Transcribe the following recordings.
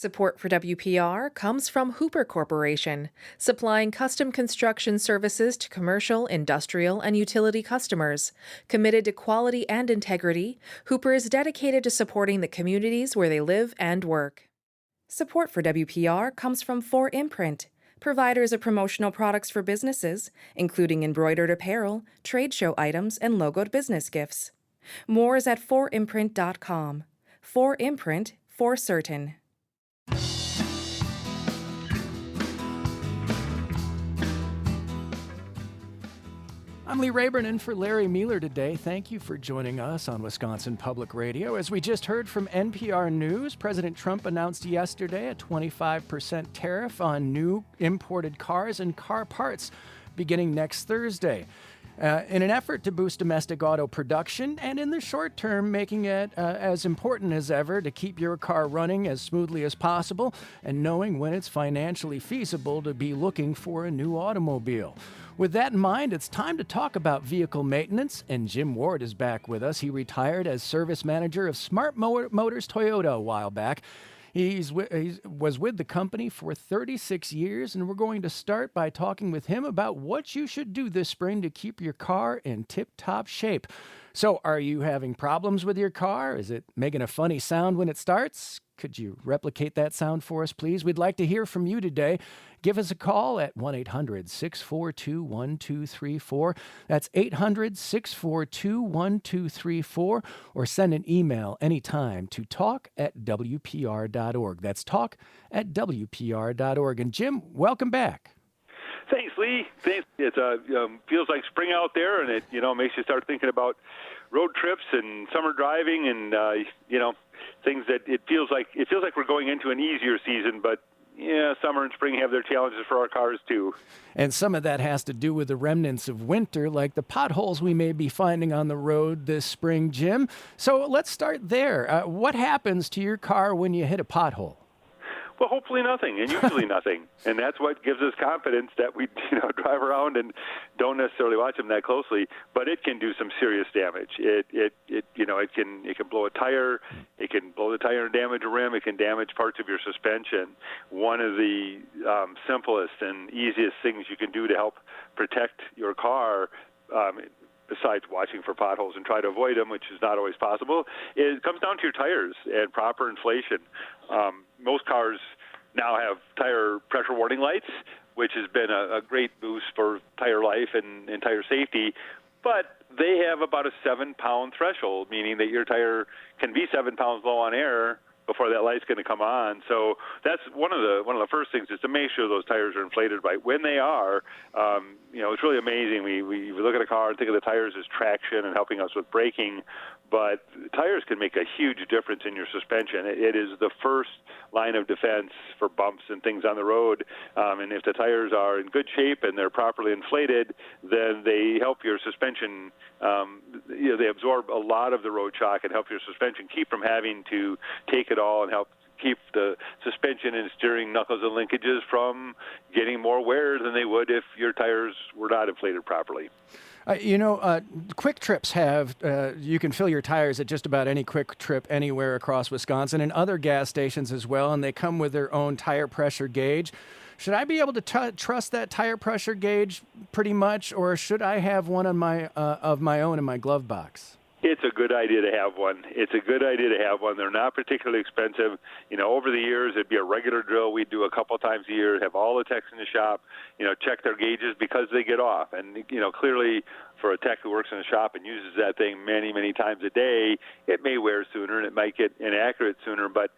Support for WPR comes from Hooper Corporation, supplying custom construction services to commercial, industrial, and utility customers. Committed to quality and integrity, Hooper is dedicated to supporting the communities where they live and work. Support for WPR comes from 4imprint, providers of promotional products for businesses, including embroidered apparel, trade show items, and logoed business gifts. More is at 4imprint.com. 4imprint, for certain. I'm Lee Rayburn in for Larry Mueller today. Thank you for joining us on Wisconsin Public Radio. As we just heard from NPR News, President Trump announced yesterday a 25% tariff on new imported cars and car parts beginning next Thursday. In an effort to boost domestic auto production and in the short term making it as important as ever to keep your car running as smoothly as possible and knowing when it's financially feasible to be looking for a new automobile. With that in mind, it's time to talk about vehicle maintenance, and Jim Ward is back with us. He retired as service manager of Smart Motors Toyota a while back. He was with the company for 36 years, and we're going to start by talking with him about what you should do this spring to keep your car in tip-top shape. So, are you having problems with your car? Is it making a funny sound when it starts? Could you replicate that sound for us, please? We'd like to hear from you today. Give us a call at 1-800-642-1234. That's 800-642-1234. Or send an email anytime to talk@wpr.org. That's talk@wpr.org. And Jim, welcome back. Thanks, Lee. Thanks. It feels like spring out there, and it makes you start thinking about road trips and summer driving, and things that it feels like we're going into an easier season. But yeah, summer and spring have their challenges for our cars too. And some of that has to do with the remnants of winter, like the potholes we may be finding on the road this spring, Jim. So let's start there. What happens to your car when you hit a pothole? Well, hopefully nothing, and usually nothing, and that's what gives us confidence that we, drive around and don't necessarily watch them that closely. But it can do some serious damage. It can blow a tire, it can blow the tire and damage a rim, it can damage parts of your suspension. One of the simplest and easiest things you can do to help protect your car, besides watching for potholes and try to avoid them, which is not always possible, it comes down to your tires and proper inflation. Most cars now have tire pressure warning lights, which has been a great boost for tire life and tire safety, but they have about a 7-pound threshold, meaning that your tire can be 7 pounds low on air before that light's going to come on. So that's one of the first things, is to make sure those tires are inflated right. When they are, it's really amazing. We look at a car and think of the tires as traction and helping us with braking, but tires can make a huge difference in your suspension. It is the first line of defense for bumps and things on the road. And if the tires are in good shape and they're properly inflated, then they help your suspension. They absorb a lot of the road shock and help your suspension keep from having to take it all, and help keep the suspension and steering knuckles and linkages from getting more wear than they would if your tires were not inflated properly. Quick Trips have, you can fill your tires at just about any Quick Trip anywhere across Wisconsin, and other gas stations as well, and they come with their own tire pressure gauge. Should I be able to trust that tire pressure gauge pretty much, or should I have one of my own in my glove box? It's a good idea to have one. They're not particularly expensive. Over the years, it'd be a regular drill we'd do a couple times a year, have all the techs in the shop, check their gauges because they get off. And, clearly for a tech who works in a shop and uses that thing many, many times a day, it may wear sooner and it might get inaccurate sooner, but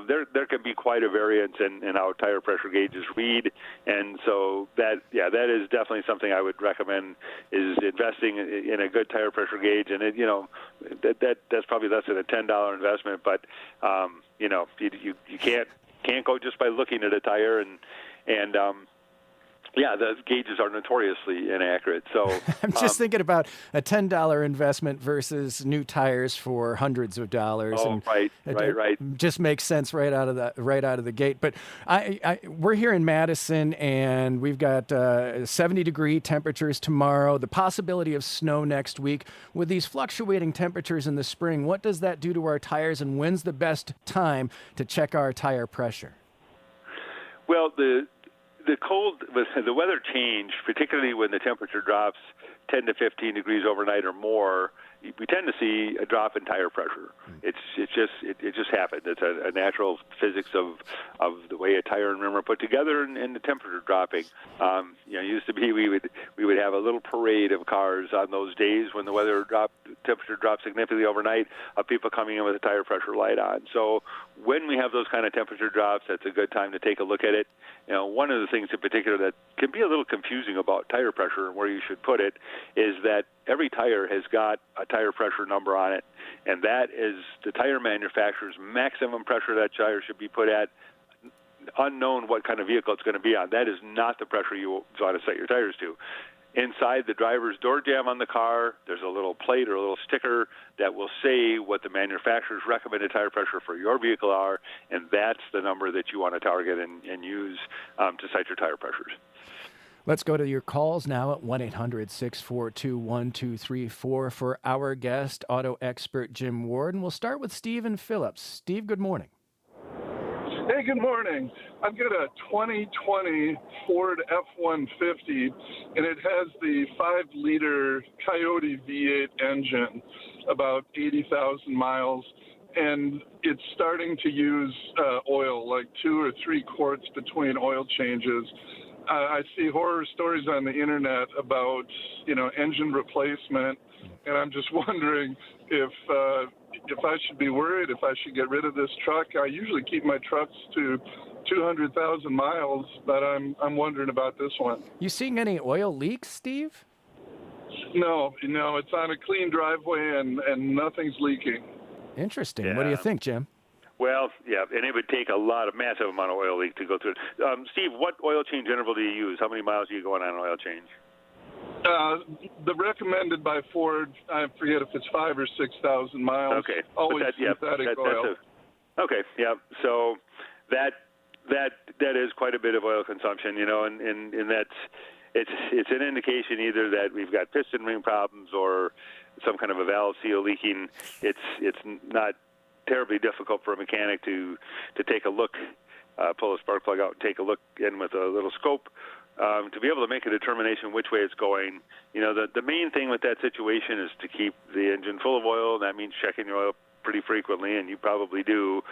there can be quite a variance in how tire pressure gauges read. And so that is definitely something I would recommend, is investing in a good tire pressure gauge. And that's probably less than a $10 investment, but you can't go just by looking at a tire and Yeah, the gauges are notoriously inaccurate. So I'm just thinking about a $10 investment versus new tires for hundreds of dollars, and right. it just makes sense right out of the gate. But we're here in Madison, and we've got 70-degree temperatures tomorrow. The possibility of snow next week. With these fluctuating temperatures in the spring, what does that do to our tires, and when's the best time to check our tire pressure? Well, the weather change, particularly when the temperature drops 10 to 15 degrees overnight or more, we tend to see a drop in tire pressure. It just happens. It's a natural physics of the way a tire and rim are put together, and the temperature dropping. It used to be we would have a little parade of cars on those days when the temperature dropped significantly overnight, of people coming in with a tire pressure light on. So when we have those kind of temperature drops, that's a good time to take a look at it. One of the things in particular that can be a little confusing about tire pressure and where you should put it is that every tire has got a tire pressure number on it, and that is the tire manufacturer's maximum pressure that tire should be put at, unknown what kind of vehicle it's going to be on. That is not the pressure you want to set your tires to. Inside the driver's door jamb on the car, there's a little plate or a little sticker that will say what the manufacturer's recommended tire pressure for your vehicle are, and that's the number that you want to target and use to set your tire pressures. Let's go to your calls now at 1-800-642-1234 for our guest, auto expert Jim Ward. And we'll start with Steve in Phillips. Steve, good morning. Hey, good morning. I've got a 2020 Ford F-150, and it has the 5-liter Coyote V8 engine, about 80,000 miles, and it's starting to use oil, like 2 or 3 quarts between oil changes. I see horror stories on the internet about, engine replacement, and I'm just wondering if I should be worried, if I should get rid of this truck. I usually keep my trucks to 200,000 miles, but I'm wondering about this one. You seeing any oil leaks, Steve? No, it's on a clean driveway and nothing's leaking. Interesting. Yeah. What do you think, Jim? Well, yeah, and it would take a massive amount of oil leak to go through it. Steve, what oil change interval do you use? How many miles are you going on an oil change? The recommended by Ford, I forget if it's 5,000 or 6,000 miles. Okay. Always synthetic oil. Okay, yeah. So that is quite a bit of oil consumption, and that's it's an indication either that we've got piston ring problems or some kind of a valve seal leaking. It's not terribly difficult for a mechanic to take a look, pull a spark plug out and take a look in with a little scope. To be able to make a determination which way it's going. The main thing with that situation is to keep the engine full of oil. That means checking your oil pretty frequently, and you probably do.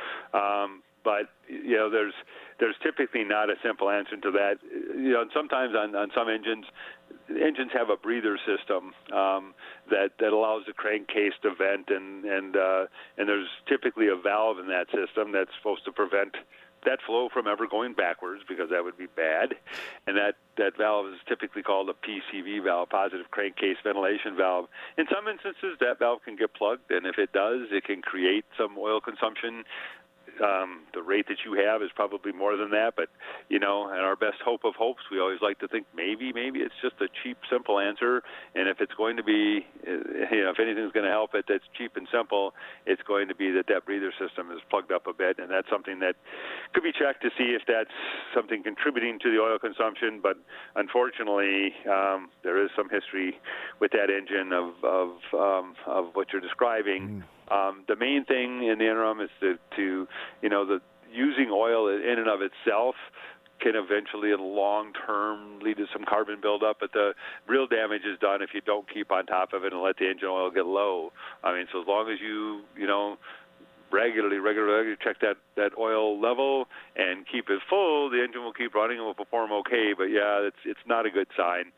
But there's typically not a simple answer to that. And sometimes on some engines have a breather system that allows the crankcase to vent, and there's typically a valve in that system that's supposed to prevent that flow from ever going backwards, because that would be bad. And that valve is typically called a PCV valve, positive crankcase ventilation valve. In some instances, that valve can get plugged, and if it does, it can create some oil consumption. The rate that you have is probably more than that, but in our best hope of hopes, we always like to think maybe it's just a cheap, simple answer. And if it's going to be, if anything's going to help it that's cheap and simple, it's going to be that breather system is plugged up a bit, and that's something that could be checked to see if that's something contributing to the oil consumption. But unfortunately, there is some history with that engine of what you're describing. The main thing in the interim is to the using oil in and of itself can eventually, in long term, lead to some carbon buildup. But the real damage is done if you don't keep on top of it and let the engine oil get low. I mean, so as long as you regularly check that oil level and keep it full, the engine will keep running and will perform okay. But yeah, it's not a good sign.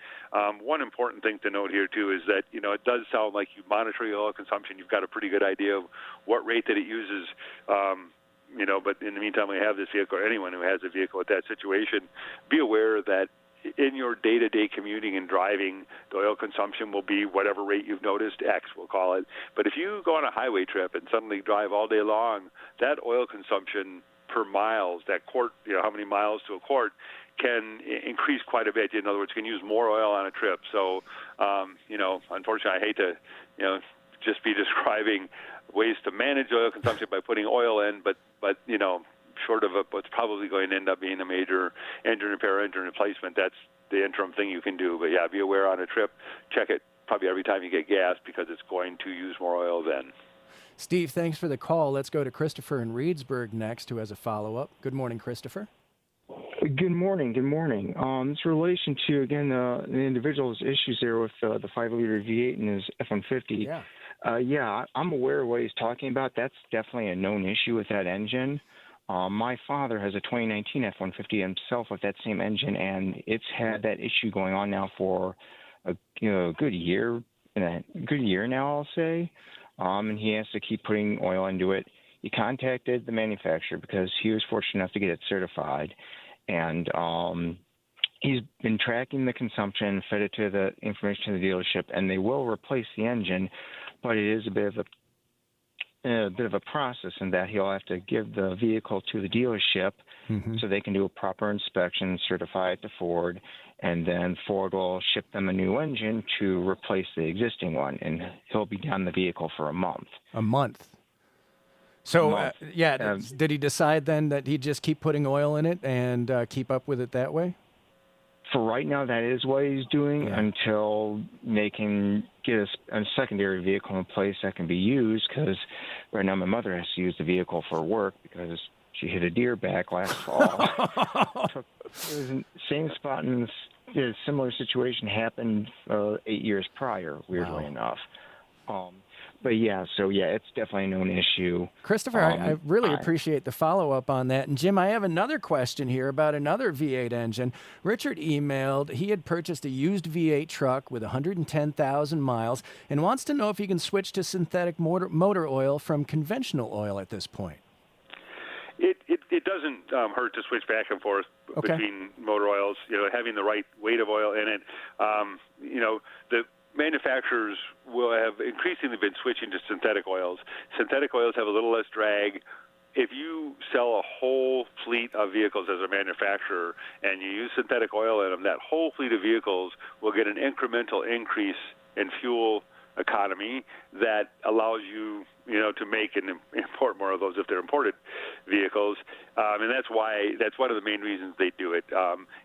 One important thing to note here too is that it does sound like you monitor your oil consumption. You've got a pretty good idea of what rate that it uses. But in the meantime, we have this vehicle, or anyone who has a vehicle with that situation, be aware that in your day-to-day commuting and driving, the oil consumption will be whatever rate you've noticed, X we'll call it. But if you go on a highway trip and suddenly drive all day long, that oil consumption per miles, that quart, how many miles to a quart, can increase quite a bit. In other words, can use more oil on a trip. So, unfortunately, I hate to, just be describing ways to manage oil consumption by putting oil in, but short of what's probably going to end up being a major engine repair, engine replacement, that's the interim thing you can do. But yeah, be aware on a trip, check it probably every time you get gas because it's going to use more oil then. Steve, thanks for the call. Let's go to Christopher in Reedsburg next, who has a follow-up. Good morning, Christopher. Good morning. It's in relation to, again, the individual's issues there with the 5-liter V8 and his F-150. Yeah. I'm aware of what he's talking about. That's definitely a known issue with that engine. My father has a 2019 F-150 himself with that same engine, and it's had that issue going on now for a good year now, I'll say. And he has to keep putting oil into it. He contacted the manufacturer because he was fortunate enough to get it certified, and he's been tracking the consumption, fed it to the information to the dealership, and they will replace the engine, but it is a bit of a process in that he'll have to give the vehicle to the dealership so they can do a proper inspection, certify it to Ford, and then Ford will ship them a new engine to replace the existing one, and he'll be down the vehicle for a month. A month. So, did he decide then that he'd just keep putting oil in it and keep up with it that way? For right now, that is what he's doing until they can get a secondary vehicle in place that can be used, because right now my mother has to use the vehicle for work because she hit a deer back last fall. It was in the same spot, and a similar situation happened 8 years prior, weirdly enough. It's definitely a known issue. Christopher, I really appreciate the follow-up on that. And Jim, I have another question here about another V8 engine. Richard emailed, he had purchased a used V8 truck with 110,000 miles and wants to know if he can switch to synthetic motor oil from conventional oil at this point. It doesn't hurt to switch back and forth between motor oils, having the right weight of oil in it. The manufacturers will have increasingly been switching to synthetic oils. Synthetic oils have a little less drag. If you sell a whole fleet of vehicles as a manufacturer and you use synthetic oil in them, that whole fleet of vehicles will get an incremental increase in fuel economy that allows you, to make and import more of those if they're imported vehicles. And that's one of the main reasons they do it.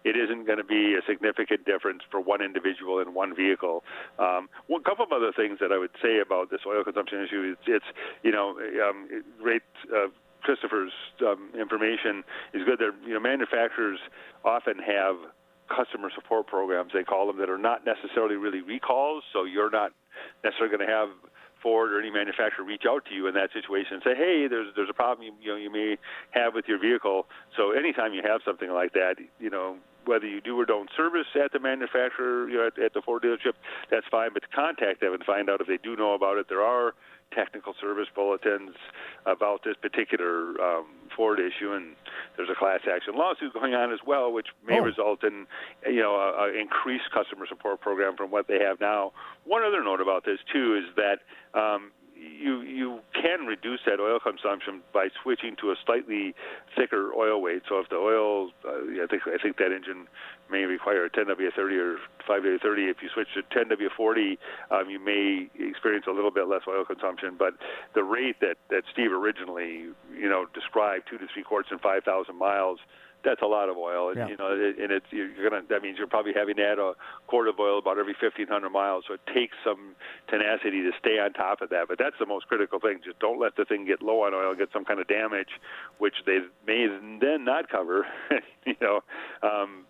It isn't going to be a significant difference for one individual in one vehicle. One couple of other things that I would say about this oil consumption issue is Christopher's information is good. Manufacturers often have customer support programs, they call them, that are not necessarily really recalls, so you're not necessarily going to have Ford or any manufacturer reach out to you in that situation and say, hey, there's a problem you may have with your vehicle. So anytime you have something like that, whether you do or don't service at the manufacturer, at the Ford dealership, that's fine. But to contact them and find out if they do know about it. There are technical service bulletins about this particular Ford issue, and there's a class action lawsuit going on as well, which may result in an increased customer support program from what they have now. One other note about this too is that you can reduce that oil consumption by switching to a slightly thicker oil weight. So if the oil, I think that engine may require a 10W30 or 5W30. If you switch to 10W40, you may experience a little bit less oil consumption. But the rate that Steve originally described, 2 to 3 quarts in 5,000 miles, that's a lot of oil, and that means you're probably having to add a quart of oil about every 1,500 miles. So it takes some tenacity to stay on top of that. But that's the most critical thing. Just don't let the thing get low on oil, get some kind of damage, which they may then not cover,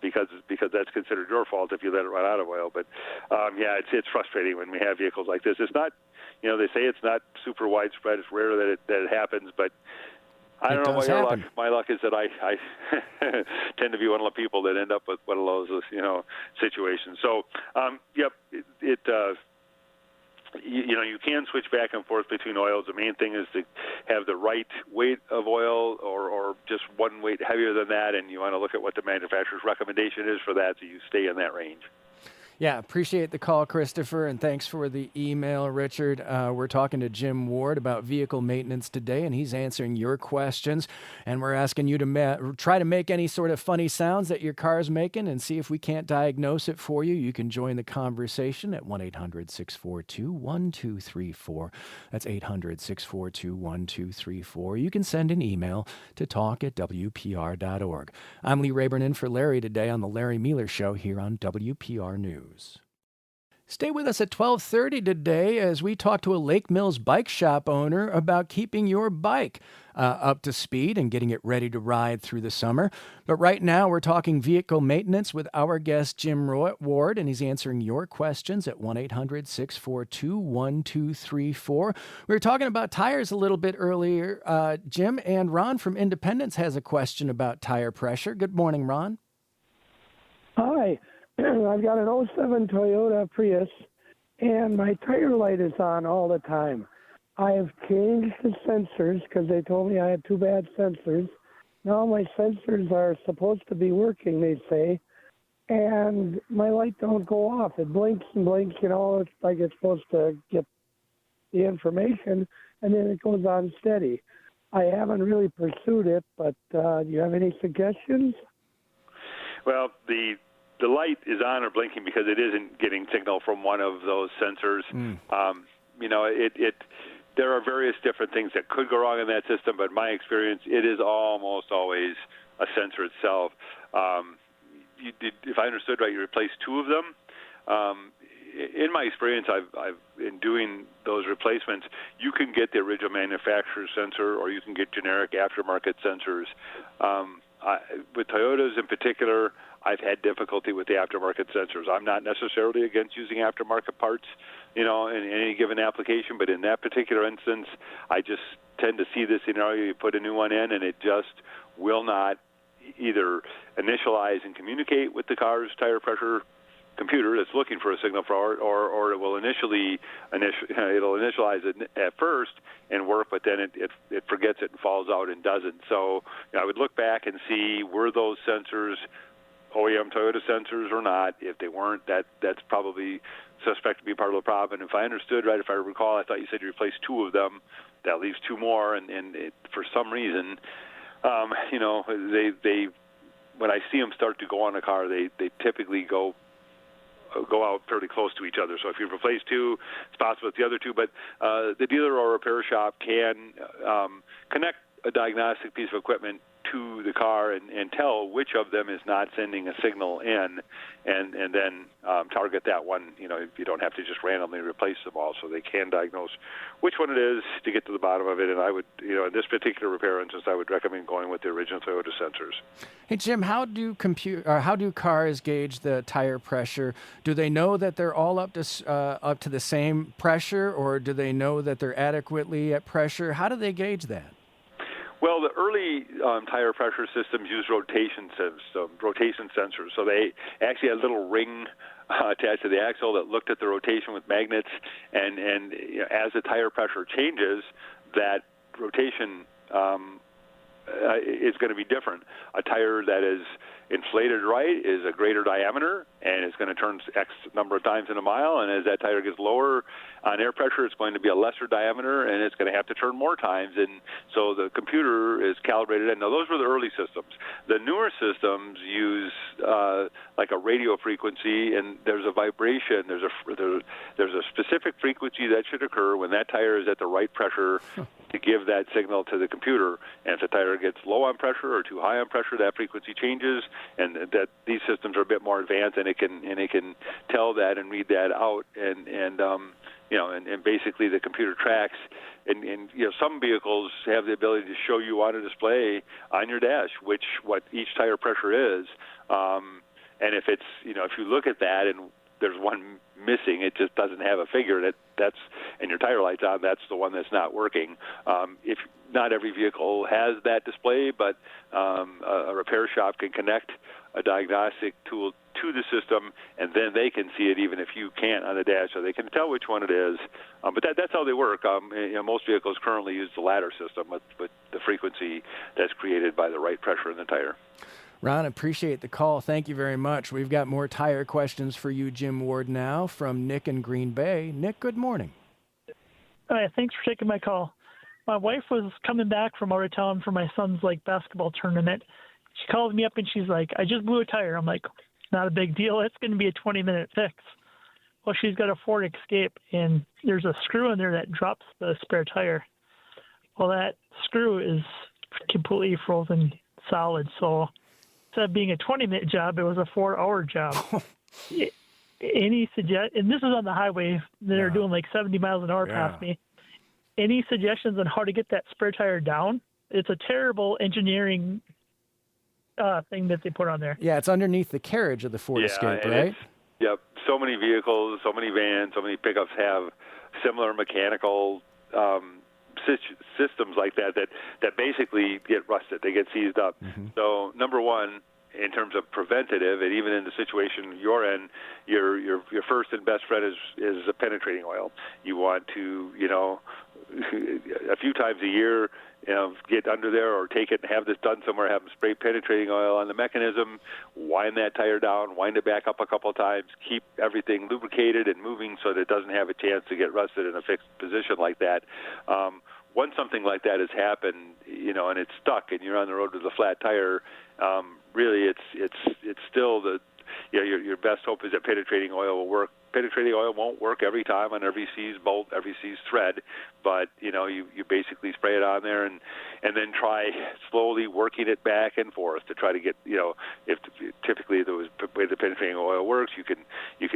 because that's considered your fault if you let it run out of oil. But it's frustrating when we have vehicles like this. It's not, they say it's not super widespread. It's rare that it happens, but I don't know what your luck. My luck is that I tend to be one of the people that end up with one of those, situations. So, you can switch back and forth between oils. The main thing is to have the right weight of oil, or just one weight heavier than that, and you want to look at what the manufacturer's recommendation is for that, so you stay in that range. Yeah, appreciate the call, Christopher, and thanks for the email, Richard. We're talking to Jim Ward about vehicle maintenance today, and he's answering your questions. And we're asking you to try to make any sort of funny sounds that your car's making and see if we can't diagnose it for you. You can join the conversation at 1-800-642-1234. That's 800-642-1234. You can send an email to talk@wpr.org. I'm Lee Rayburn in for Larry today on The Larry Mealer Show here on WPR News. Stay with us at 12:30 today as we talk to a Lake Mills bike shop owner about keeping your bike up to speed and getting it ready to ride through the summer. But right now we're talking vehicle maintenance with our guest Jim Ward, and he's answering your questions at 1-800-642-1234. We were talking about tires a little bit earlier, Jim, and Ron from Independence has a question about tire pressure. Good morning, Ron. Hi. I've got an '07 Toyota Prius, and my tire light is on all the time. I have changed the sensors because they told me I had two bad sensors. Now my sensors are supposed to be working, they say, and my light don't go off. It blinks and blinks, it's like it's supposed to get the information, and then it goes on steady. I haven't really pursued it, but do you have any suggestions? Well, the light is on or blinking because it isn't getting signal from one of those sensors. There are various different things that could go wrong in that system, but in my experience, it is almost always a sensor itself. If I understood right, you replaced two of them. In my experience, I've in doing those replacements, you can get the original manufacturer's sensor, or you can get generic aftermarket sensors. With Toyotas in particular, I've had difficulty with the aftermarket sensors. I'm not necessarily against using aftermarket parts, in any given application, but in that particular instance, I just tend to see this scenario. You put a new one in, and it just will not either initialize and communicate with the car's tire pressure computer that's looking for a signal for it, or it will it'll initialize it at first and work, but then it forgets it and falls out and doesn't. So I would look back and see, were those sensors OEM Toyota sensors or not? If they weren't, that's probably suspect to be part of the problem. And if I understood right, if I recall, I thought you said you replaced two of them. That leaves two more, and for some reason, they when I see them start to go on a car, they typically go out fairly close to each other. So if you replace two, it's possible it's the other two. But the dealer or repair shop can connect a diagnostic piece of equipment to the car and tell which of them is not sending a signal in, and then target that one. You don't have to just randomly replace them all, so they can diagnose which one it is to get to the bottom of it. And I would, in this particular repair instance, I would recommend going with the original Toyota sensors. Hey Jim, how do cars gauge the tire pressure? Do they know that they're all up to the same pressure, or do they know that they're adequately at pressure? How do they gauge that? Well, the early tire pressure systems use rotation sensors. So they actually had a little ring attached to the axle that looked at the rotation with magnets, and as the tire pressure changes, that rotation is going to be different. A tire that is inflated right is a greater diameter, and it's going to turn X number of times in a mile, and as that tire gets lower on air pressure, it's going to be a lesser diameter, and it's going to have to turn more times. And so the computer is calibrated. And now those were the early systems. The newer systems use like a radio frequency, and there's a vibration. There's a specific frequency that should occur when that tire is at the right pressure to give that signal to the computer. And if the tire gets low on pressure or too high on pressure, that frequency changes. And that these systems are a bit more advanced, and it can tell that and read that out, and basically the computer tracks. And some vehicles have the ability to show you on a display on your dash what each tire pressure is. And if it's if you look at that and there's one missing, it just doesn't have a figure and your tire light's on, that's the one that's not working. If not every vehicle has that display, but a repair shop can connect a diagnostic tool to the system, and then they can see it even if you can't on the dash, so they can tell which one it is. But that's how they work. Most vehicles currently use the ladder system with the frequency that's created by the right pressure in the tire. Ron, appreciate the call. Thank you very much. We've got more tire questions for you, Jim Ward, now from Nick in Green Bay. Nick, good morning. Hi, thanks for taking my call. My wife was coming back from out of town for my son's basketball tournament. She called me up and she's like, I just blew a tire. I'm like, not a big deal. It's going to be a 20-minute fix. Well, she's got a Ford Escape, and there's a screw in there that drops the spare tire. Well, that screw is completely frozen solid. So instead of being a 20-minute job, it was a 4-hour job. Any and this is on the highway. They're doing 70 miles an hour past me. Any suggestions on how to get that spare tire down? It's a terrible engineering thing that they put on there. Yeah, it's underneath the carriage of the Ford Escape, right? Yep. So many vehicles, so many vans, so many pickups have similar mechanical systems like that basically get rusted. They get seized up. Mm-hmm. So number one, in terms of preventative, and even in the situation you're in, your first and best friend is a penetrating oil. You want to, a few times a year, get under there or take it and have this done somewhere, have them spray penetrating oil on the mechanism, wind that tire down, wind it back up a couple of times, keep everything lubricated and moving so that it doesn't have a chance to get rusted in a fixed position like that. Once something like that has happened, and it's stuck and you're on the road with a flat tire, really it's still your best hope is that penetrating oil will work. Penetrating oil won't work every time on every seized bolt, every seized thread, but you basically spray it on there and then try slowly working it back and forth to try to get if typically the way the penetrating oil works, you can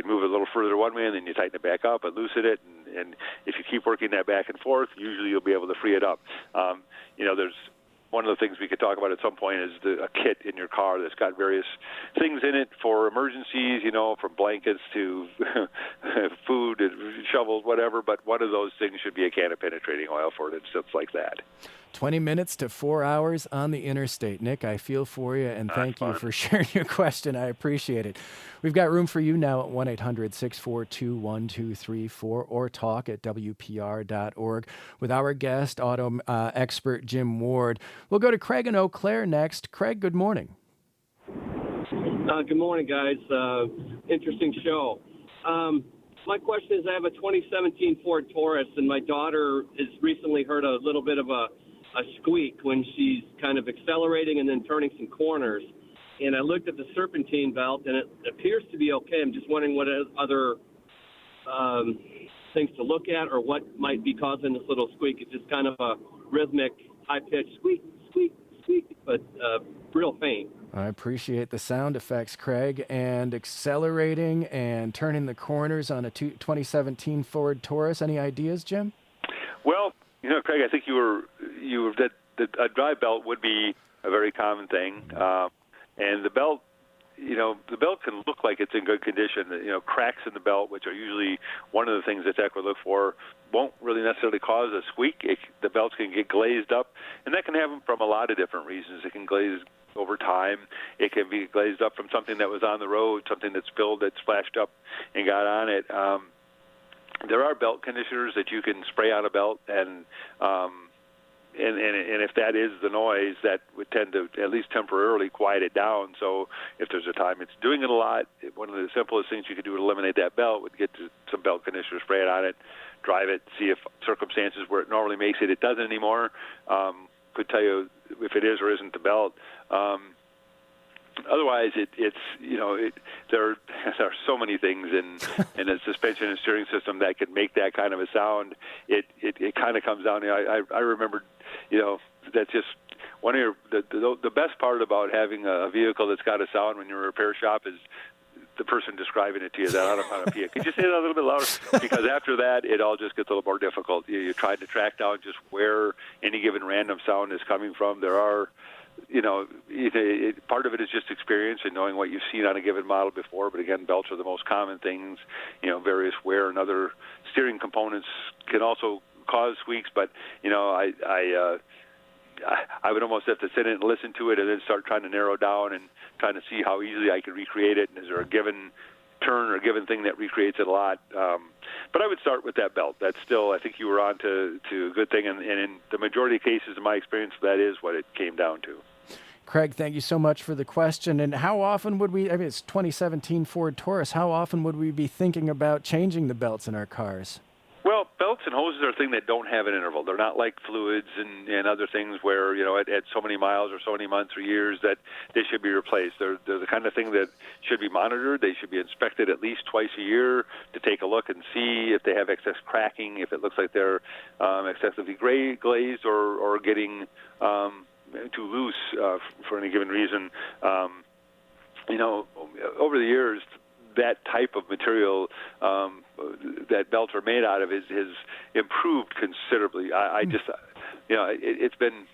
move it a little further one way and then you tighten it back up and loosen it, and if you keep working that back and forth, usually you'll be able to free it up. There's one of the things we could talk about at some point is a kit in your car that's got various things in it for emergencies, from blankets to food and shovels, whatever. But one of those things should be a can of penetrating oil for an instance like that. 20 minutes to 4 hours on the interstate. Nick, I feel for you, and thank you for sharing your question. I appreciate it. We've got room for you now at 1-800-642-1234 or talk at WPR.org with our guest, auto expert Jim Ward. We'll go to Craig in Eau Claire next. Craig, good morning. Good morning, guys. Interesting show. My question is, I have a 2017 Ford Taurus, and my daughter has recently heard a little bit of a squeak when she's kind of accelerating and then turning some corners. And I looked at the serpentine belt, and it appears to be okay. I'm just wondering what other things to look at or what might be causing this little squeak. It's just kind of a rhythmic, high-pitched squeak, squeak, squeak, but real faint. I appreciate the sound effects, Craig. And accelerating and turning the corners on a 2017 Ford Taurus. Any ideas, Jim? Well, Craig, I think you were that a dry belt would be a very common thing, and the belt can look like it's in good condition. Cracks in the belt, which are usually one of the things that tech would look for, won't really necessarily cause a squeak. The belts can get glazed up, and that can happen from a lot of different reasons. It can glaze over time. It can be glazed up from something that was on the road, something that spilled, that splashed up and got on it. There are belt conditioners that you can spray on a belt, and if that is the noise, that would tend to at least temporarily quiet it down. So if there's a time it's doing it a lot, one of the simplest things you could do to eliminate that belt would get to some belt conditioner, spray it on it, drive it, see if circumstances where it normally makes it doesn't anymore. Could tell you if it is or isn't the belt. Otherwise, there are so many things in a suspension and steering system that can make that kind of a sound. It kind of comes down to, I remember, that's just one of the best part about having a vehicle that's got a sound when you're in a repair shop is the person describing it to you that on a PA. Could you say that a little bit louder? Because after that, it all just gets a little more difficult. You're trying to track down just where any given random sound is coming from. There are, part of it is just experience and knowing what you've seen on a given model before. But again, belts are the most common things. Various wear and other steering components can also cause squeaks. But I would almost have to sit in and listen to it and then start trying to narrow down and trying to see how easily I could recreate it. And is there a given turn or a given thing that recreates it a lot? But I would start with that belt. That's still, I think you were on to a good thing. And in the majority of cases, in my experience, that is what it came down to. Craig, thank you so much for the question. And how often would we, I mean, it's 2017 Ford Taurus, how often would we be thinking about changing the belts in our cars? Well, belts and hoses are a thing that don't have an interval. They're not like fluids and other things where, at so many miles or so many months or years that they should be replaced. They're the kind of thing that should be monitored. They should be inspected at least twice a year to take a look and see if they have excess cracking, if it looks like they're excessively glazed or getting too loose for any given reason. Over the years, that type of material that belts are made out of has improved considerably. I just, it's been,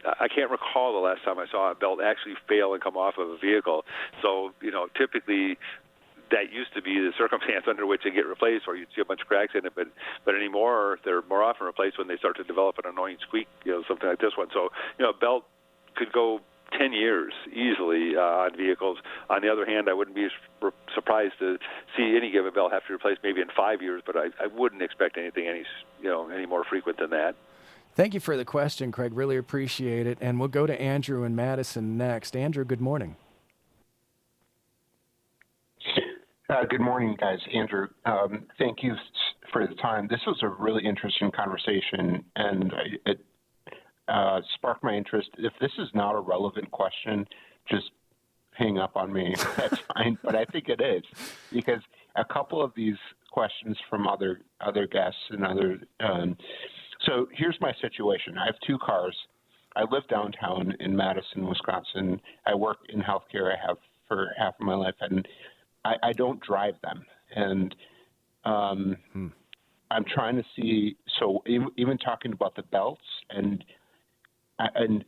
I can't recall the last time I saw a belt actually fail and come off of a vehicle. So, typically that used to be the circumstance under which they get replaced, or you'd see a bunch of cracks in it. But anymore, they're more often replaced when they start to develop an annoying squeak, something like this one. So, a belt could go 10 years easily on vehicles. On the other hand, I wouldn't be surprised to see any given belt have to be replaced maybe in 5 years, but I wouldn't expect anything any more frequent than that. Thank you for the question, Craig. Really appreciate it. And we'll go to Andrew in Madison next. Andrew, good morning. Good morning, guys. Andrew, thank you for the time. This was a really interesting conversation, and it sparked my interest. If this is not a relevant question, just hang up on me. That's fine, but I think it is, because a couple of these questions from other guests and other. So here's my situation. I have two cars. I live downtown in Madison, Wisconsin. I work in healthcare. I have for half of my life, and I don't drive them. And I'm trying to see. So even talking about the belts and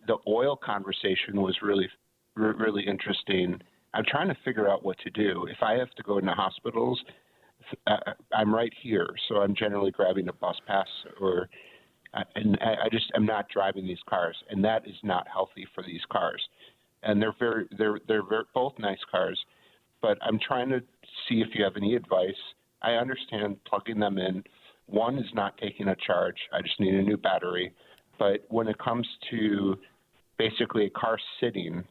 the oil conversation was really, really interesting. I'm trying to figure out what to do. If I have to go into hospitals, I'm right here, so I'm generally grabbing a bus pass, and I'm not driving these cars, and that is not healthy for these cars. And they're both nice cars, but I'm trying to see if you have any advice. I understand plugging them in. One is not taking a charge. I just need a new battery. But when it comes to basically a car sitting,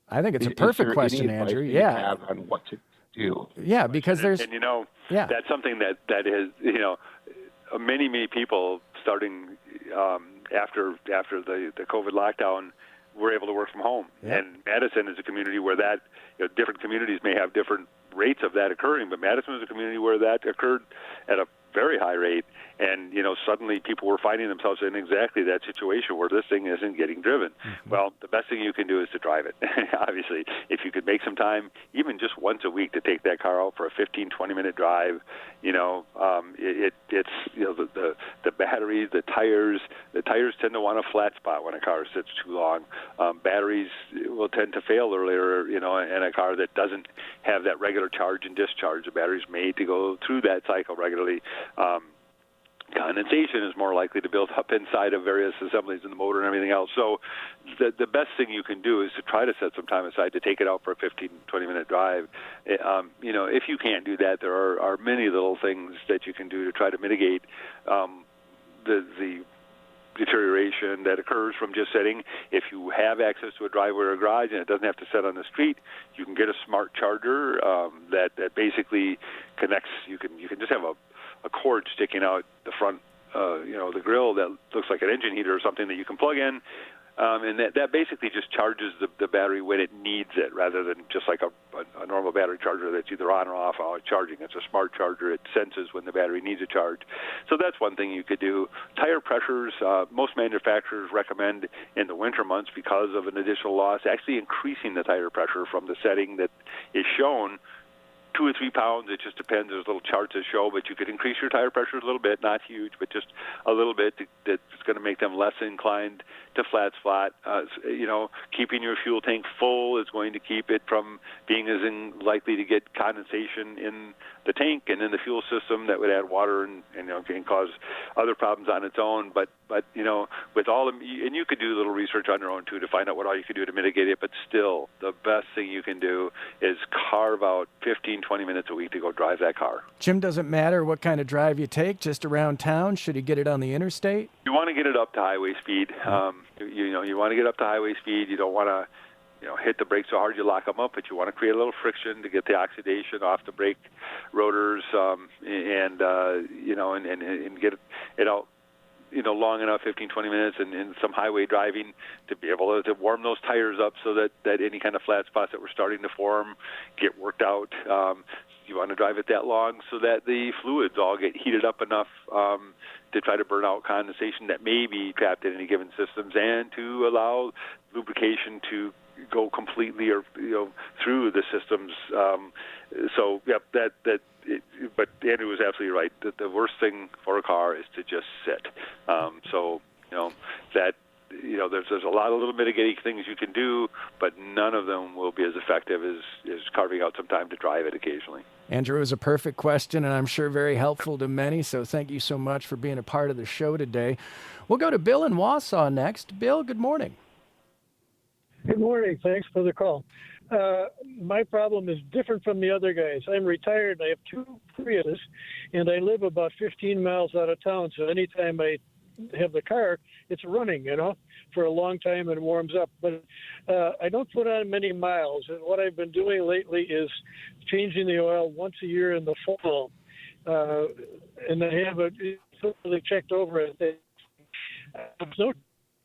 I think it's a perfect question, Andrew. Yeah. You have on what to do? Yeah, because there's that's something that is many people starting after the COVID lockdown were able to work from home. Yeah. And Madison is a community where that different communities may have different rates of that occurring, but Madison was a community where that occurred at a very high rate. And, suddenly people were finding themselves in exactly that situation where this thing isn't getting driven. Mm-hmm. Well, the best thing you can do is to drive it. Obviously, if you could make some time, even just once a week, to take that car out for a 15, 20-minute drive, it's the battery, the tires tend to want a flat spot when a car sits too long. Batteries will tend to fail earlier, in a car that doesn't have that regular charge and discharge. The battery's made to go through that cycle regularly. Condensation is more likely to build up inside of various assemblies in the motor and everything else. So the best thing you can do is to try to set some time aside to take it out for a 15, 20-minute drive. If you can't do that, there are many little things that you can do to try to mitigate the deterioration that occurs from just sitting. If you have access to a driveway or a garage and it doesn't have to sit on the street, you can get a smart charger that basically connects. You can just have a cord sticking out the front, the grill that looks like an engine heater or something that you can plug in, and that basically just charges the battery when it needs it, rather than just like a normal battery charger that's either on or off charging. It's a smart charger. It senses when the battery needs a charge. So that's one thing you could do. Tire pressures, most manufacturers recommend in the winter months, because of an additional loss, actually increasing the tire pressure from the setting that is shown. 2 or 3 pounds, it just depends. There's little charts that show, but you could increase your tire pressure a little bit, not huge, but just a little bit. That's going to make them less inclined to flat spot. Keeping your fuel tank full is going to keep it from being as likely to get condensation in the tank and in the fuel system that would add water and can cause other problems on its own. But with all of, and you could do a little research on your own too to find out what all you could do to mitigate it. But still, the best thing you can do is carve out 15, 20 minutes a week to go drive that car. Jim, doesn't matter what kind of drive you take, just around town. Should you get it on the interstate? You want to get it up to highway speed. you want to get up to highway speed. You don't want to hit the brakes so hard you lock them up, but you want to create a little friction to get the oxidation off the brake rotors, and get it out, long enough, 15, 20 minutes, and some highway driving to be able to warm those tires up so that any kind of flat spots that were starting to form get worked out. You want to drive it that long so that the fluids all get heated up enough to try to burn out condensation that may be trapped in any given systems, and to allow lubrication to go completely or through the systems. But Andrew was absolutely right. The worst thing for a car is to just sit. There's a lot of little mitigating things you can do, but none of them will be as effective as carving out some time to drive it occasionally. Andrew, it was a perfect question, and I'm sure very helpful to many, so thank you so much for being a part of the show today. We'll go to Bill in Wausau next. Bill, good morning. Good morning. Thanks for the call. My problem is different from the other guys. I'm retired. I have 2 Priuses, and I live about 15 miles out of town. So anytime I have the car, it's running, for a long time and warms up. But I don't put on many miles. And what I've been doing lately is changing the oil once a year in the fall. And I have it totally checked over it.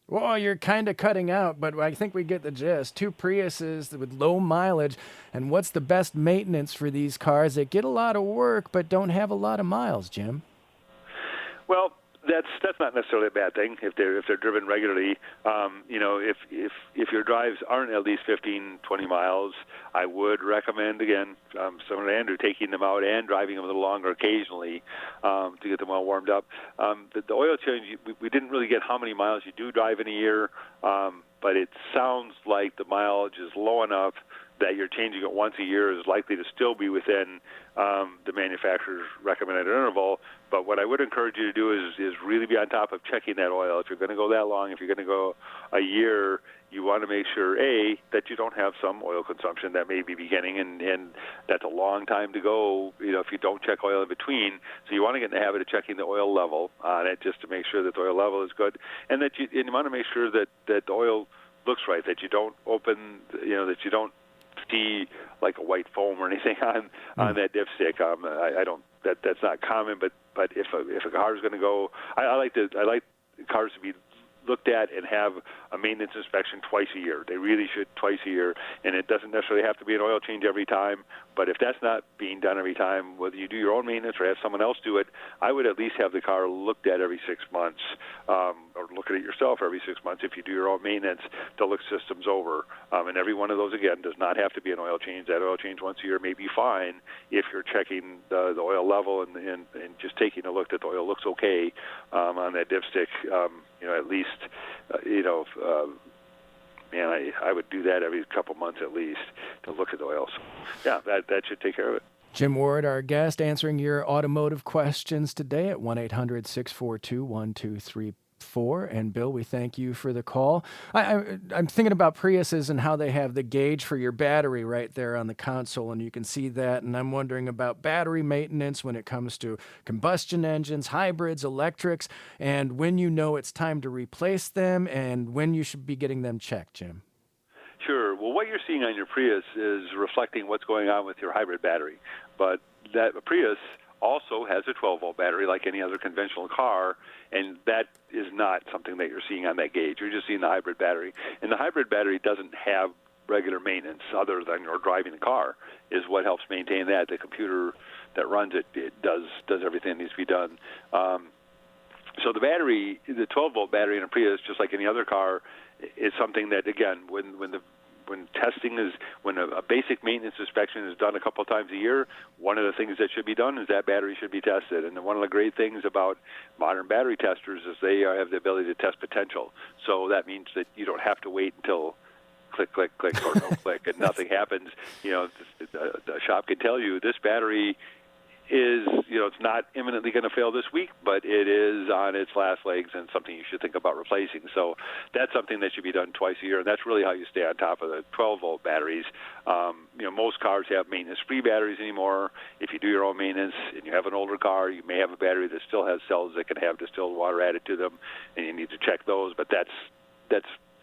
Well, you're kind of cutting out, but I think we get the gist. 2 Priuses with low mileage. And what's the best maintenance for these cars that get a lot of work but don't have a lot of miles, Jim? Well, that's not necessarily a bad thing if they're driven regularly. If your drives aren't at least 15, 20 miles, I would recommend, again, similar to Andrew, taking them out and driving them a little longer occasionally to get them all warmed up. The oil change, we didn't really get how many miles you do drive in a year, but it sounds like the mileage is low enough that you're changing it once a year is likely to still be within the manufacturer's recommended interval. But what I would encourage you to do is really be on top of checking that oil. If you're going to go that long, if you're going to go a year, you want to make sure, A, that you don't have some oil consumption that may be beginning, and that's a long time to go, if you don't check oil in between. So you want to get in the habit of checking the oil level on it just to make sure that the oil level is good, and you want to make sure that the oil looks right, that you don't open, that you don't see like a white foam or anything on that dipstick. I don't. That's not common, but if a car is going to go, I like cars to be looked at and have a maintenance inspection twice a year. They really should, twice a year, and it doesn't necessarily have to be an oil change every time. But if that's not being done every time, whether you do your own maintenance or have someone else do it, I would at least have the car looked at every 6 months, or look at it yourself every 6 months if you do your own maintenance to look systems over. And every one of those, again, does not have to be an oil change. That oil change once a year may be fine if you're checking the oil level and just taking a look that the oil looks okay on that dipstick. At least, I would do that every couple months at least to look at the oil. So, yeah, that should take care of it. Jim Ward, our guest, answering your automotive questions today at 1-800-642-1234. And Bill, we thank you for the call. I'm thinking about Priuses and how they have the gauge for your battery right there on the console, and you can see that. And I'm wondering about battery maintenance when it comes to combustion engines, hybrids, electrics, and when you know it's time to replace them and when you should be getting them checked, Jim. Sure. Well, what you're seeing on your Prius is reflecting what's going on with your hybrid battery. But that Prius also has a 12-volt battery like any other conventional car, and that is not something that you're seeing on that gauge. You're just seeing the hybrid battery. And the hybrid battery doesn't have regular maintenance other than your driving the car is what helps maintain that. The computer that runs it does everything that needs to be done. So the battery, the 12-volt battery in a Prius, just like any other car, is something that, again, when testing is, when a basic maintenance inspection is done a couple of times a year, one of the things that should be done is that battery should be tested. And one of the great things about modern battery testers is they have the ability to test potential. So that means that you don't have to wait until click, click, click, or no click, and nothing happens. The shop can tell you this battery is, it's not imminently going to fail this week, but it is on its last legs and something you should think about replacing. So that's something that should be done twice a year, and that's really how you stay on top of the 12-volt batteries. Most cars have maintenance-free batteries anymore. If you do your own maintenance and you have an older car, you may have a battery that still has cells that can have distilled water added to them, and you need to check those. But that's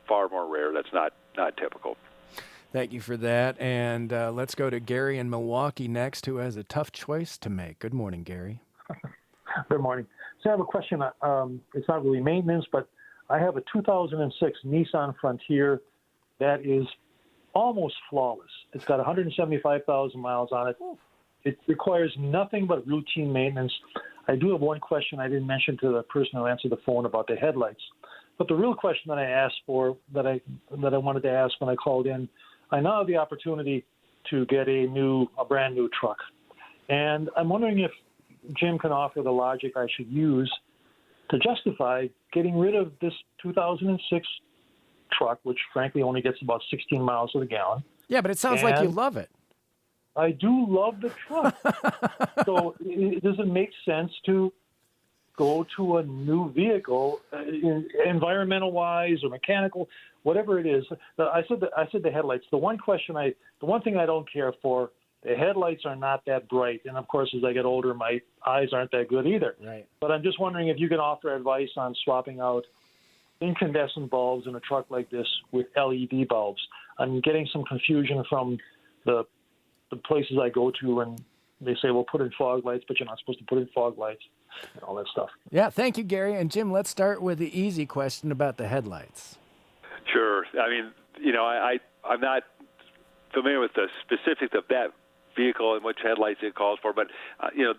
far more rare. That's not typical. Thank you for that. And let's go to Gary in Milwaukee next, who has a tough choice to make. Good morning, Gary. Good morning. So I have a question. It's not really maintenance, but I have a 2006 Nissan Frontier that is almost flawless. It's got 175,000 miles on it. It requires nothing but routine maintenance. I do have one question I didn't mention to the person who answered the phone about the headlights. But the real question that I asked for, that I wanted to ask when I called in, I now have the opportunity to get a brand new truck. And I'm wondering if Jim can offer the logic I should use to justify getting rid of this 2006 truck, which frankly only gets about 16 miles to the gallon. Yeah, but it sounds like you love it. I do love the truck. So does it make sense to go to a new vehicle, environmental-wise or mechanical, whatever it is? I said the headlights. The one thing I don't care for, the headlights are not that bright. And, of course, as I get older, my eyes aren't that good either. Right. But I'm just wondering if you can offer advice on swapping out incandescent bulbs in a truck like this with LED bulbs. I'm getting some confusion from the places I go to, and they say, well, put in fog lights, but you're not supposed to put in fog lights and all that stuff. Yeah, thank you, Gary. And, Jim, let's start with the easy question about the headlights. Sure. I mean, I'm not familiar with the specifics of that vehicle and which headlights it calls for, but you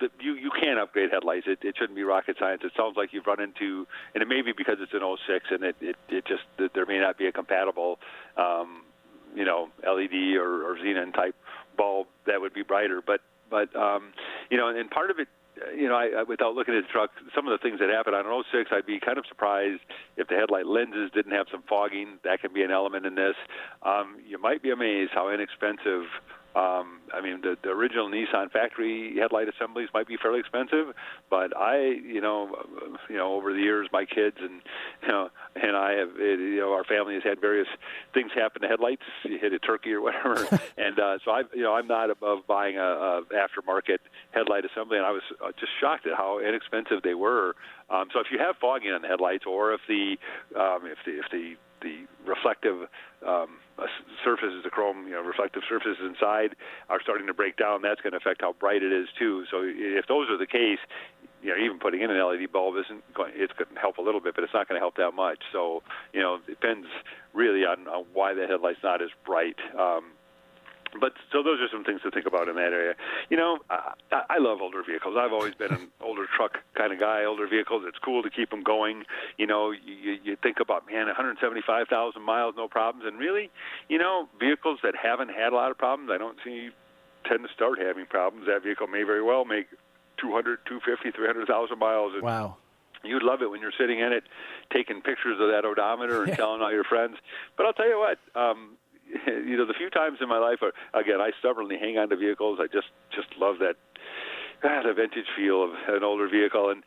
can upgrade headlights. It shouldn't be rocket science. It sounds like you've run into, and it may be because it's an '06 and it just there may not be a compatible LED or xenon type bulb that would be brighter, but and part of it, I without looking at the truck, some of the things that happen on an '06, I'd be kind of surprised if the headlight lenses didn't have some fogging. That can be an element in this. You might be amazed how inexpensive. The original Nissan factory headlight assemblies might be fairly expensive, but over the years, my kids and I have, our family has had various things happen to headlights. You hit a turkey or whatever, and so I'm not above buying a aftermarket headlight assembly, and I was just shocked at how inexpensive they were. So if you have fogging on the headlights, or if the reflective surfaces, the chrome, reflective surfaces inside are starting to break down, that's going to affect how bright it is too. So if those are the case, even putting in an LED bulb it's going to help a little bit, but it's not going to help that much. So, it depends really on why the headlight's not as bright. But so those are some things to think about in that area. I love older vehicles. I've always been an older truck kind of guy. Older vehicles, it's cool to keep them going. You think about, 175,000 miles, no problems. And really, vehicles that haven't had a lot of problems, I don't see tend to start having problems. That vehicle may very well make 200, 250, 300,000 miles. And wow. You'd love it when you're sitting in it, taking pictures of that odometer and telling all your friends. But I'll tell you what, the few times in my life, again, I stubbornly hang on to vehicles. I just love that the vintage feel of an older vehicle. And,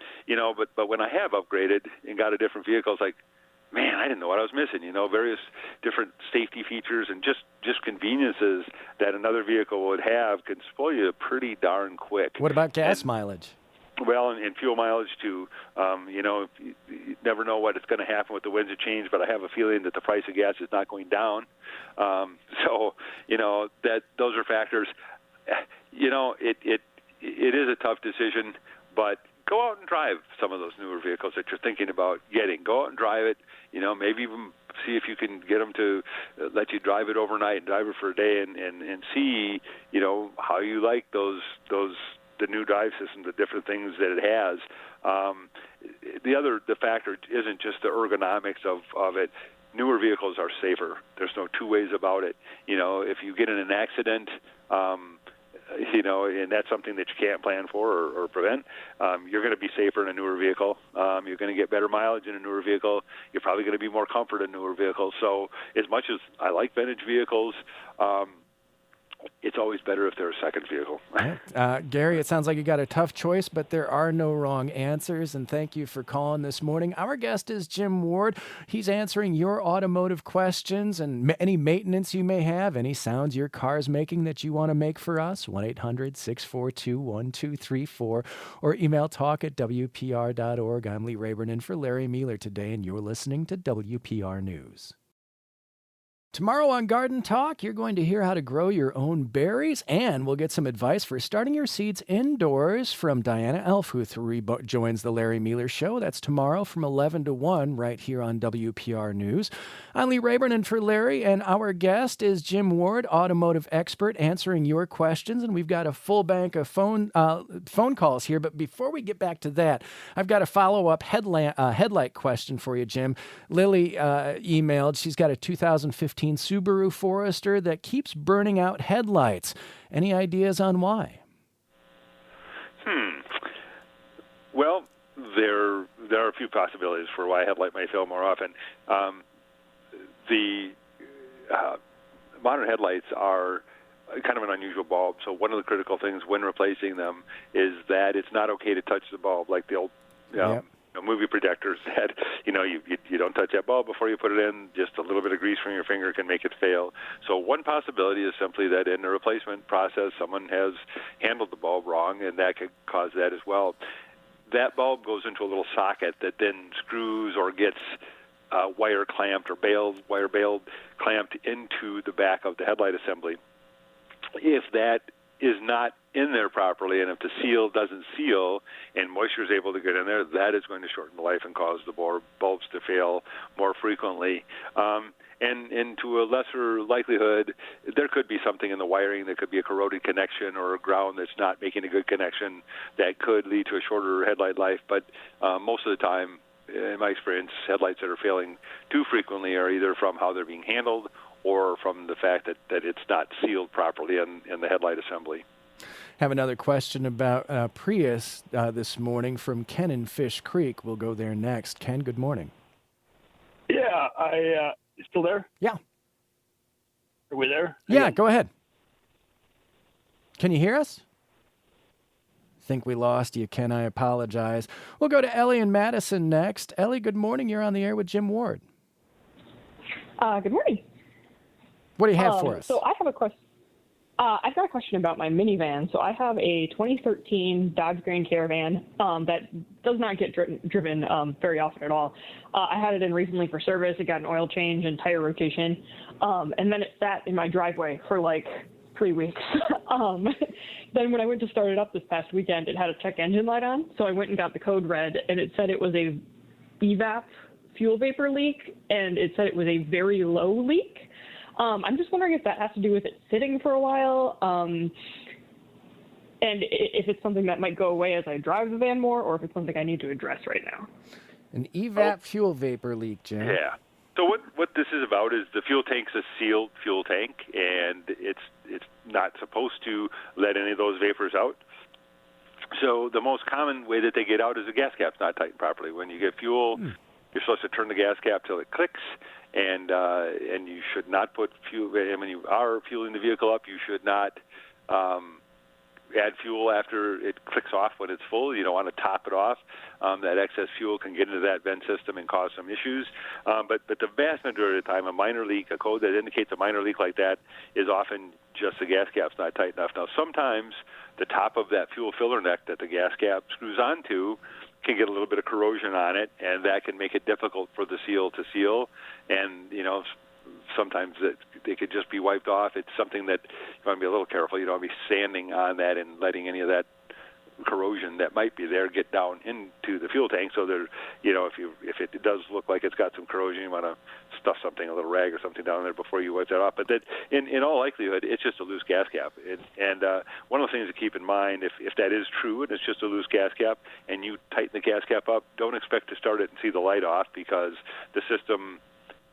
but when I have upgraded and got a different vehicle, it's like, man, I didn't know what I was missing. Various different safety features and just conveniences that another vehicle would have can spoil you pretty darn quick. What about gas mileage? Well, and fuel mileage too. You never know what is going to happen with the winds of change, but I have a feeling that the price of gas is not going down. So that those are factors. It is a tough decision, but go out and drive some of those newer vehicles that you're thinking about getting. Go out and drive it. Maybe even see if you can get them to let you drive it overnight and drive it for a day and see how you like the new drive system, the different things that it has. The factor isn't just the ergonomics of it. Newer vehicles are safer. There's no two ways about it. If you get in an accident, and that's something that you can't plan for or prevent, you're going to be safer in a newer vehicle. You're going to get better mileage in a newer vehicle. You're probably going to be more comfort in newer vehicles. So as much as I like vintage vehicles, it's always better if they're a second vehicle. Gary, it sounds like you got a tough choice, but there are no wrong answers, and thank you for calling this morning. Our guest is Jim Ward. He's answering your automotive questions and any maintenance you may have, any sounds your car's making that you want to make for us, 1-800-642-1234, or email talk@wpr.org. I'm Lee Rayburn in for Larry Mueller today, and you're listening to WPR News. Tomorrow on Garden Talk, you're going to hear how to grow your own berries, and we'll get some advice for starting your seeds indoors from Diana Elfuth, who joins the Larry Mealer Show. That's tomorrow from 11 to 1 right here on WPR News. I'm Lee Rayburn, and for Larry, and our guest is Jim Ward, automotive expert, answering your questions. And we've got a full bank of phone calls here. But before we get back to that, I've got a follow-up headlight question for you, Jim. Lily emailed. She's got a 2015 Subaru Forester that keeps burning out headlights. Any ideas on why? Well, there are a few possibilities for why a headlight may fail more often. The modern headlights are kind of an unusual bulb, so one of the critical things when replacing them is that it's not okay to touch the bulb like the old movie projectors that you don't touch that bulb before you put it in. Just a little bit of grease from your finger can make it fail. So one possibility is simply that in the replacement process someone has handled the bulb wrong, and that could cause that as well. That bulb goes into a little socket that then screws or gets wire clamped or wire bailed clamped into the back of the headlight assembly. If that is not in there properly, and if the seal doesn't seal and moisture is able to get in there, that is going to shorten the life and cause the bulbs to fail more frequently. And to a lesser likelihood, there could be something in the wiring. There could be a corroded connection or a ground that's not making a good connection that could lead to a shorter headlight life. But most of the time, in my experience, headlights that are failing too frequently are either from how they're being handled or from the fact that it's not sealed properly in the headlight assembly. Have another question about Prius this morning from Ken in Fish Creek. We'll go there next. Ken, good morning. Yeah, you still there? Yeah. Are we there? Yeah, go ahead. Can you hear us? Think we lost you, Ken. I apologize. We'll go to Ellie in Madison next. Ellie, good morning. You're on the air with Jim Ward. Good morning. What do you have for us? So I have a question. I've got a question about my minivan. So I have a 2013 Dodge Grand Caravan that does not get driven very often at all. I had it in recently for service. It got an oil change and tire rotation. And then it sat in my driveway for like 3 weeks. Then when I went to start it up this past weekend, it had a check engine light on. So I went and got the code read, and it said it was a evap fuel vapor leak, and it said it was a very low leak. I'm just wondering if that has to do with it sitting for a while, and if it's something that might go away as I drive the van more, or if it's something I need to address right now. An evap fuel vapor leak, Jim. Yeah. So what this is about is the fuel tank's a sealed fuel tank, and it's not supposed to let any of those vapors out. So the most common way that they get out is the gas cap's not tightened properly. When you get fuel, you're supposed to turn the gas cap till it clicks, and you should not put fuel. And when you are fueling the vehicle up, you should not add fuel after it clicks off when it's full. You don't want to top it off. That excess fuel can get into that vent system and cause some issues. But the vast majority of the time, a minor leak, a code that indicates a minor leak like that, is often just the gas cap's not tight enough. Now, sometimes the top of that fuel filler neck that the gas cap screws onto can get a little bit of corrosion on it, and that can make it difficult for the seal to seal. And, sometimes they could just be wiped off. It's something that you want to be a little careful. You don't want to be sanding on that and letting any of that corrosion that might be there get down into the fuel tank. So there, if it does look like it's got some corrosion, you want to stuff something, a little rag or something down there before you wipe that off. But that, in all likelihood, it's just a loose gas cap. And one of the things to keep in mind, if that is true and it's just a loose gas cap, and you tighten the gas cap up, don't expect to start it and see the light off, because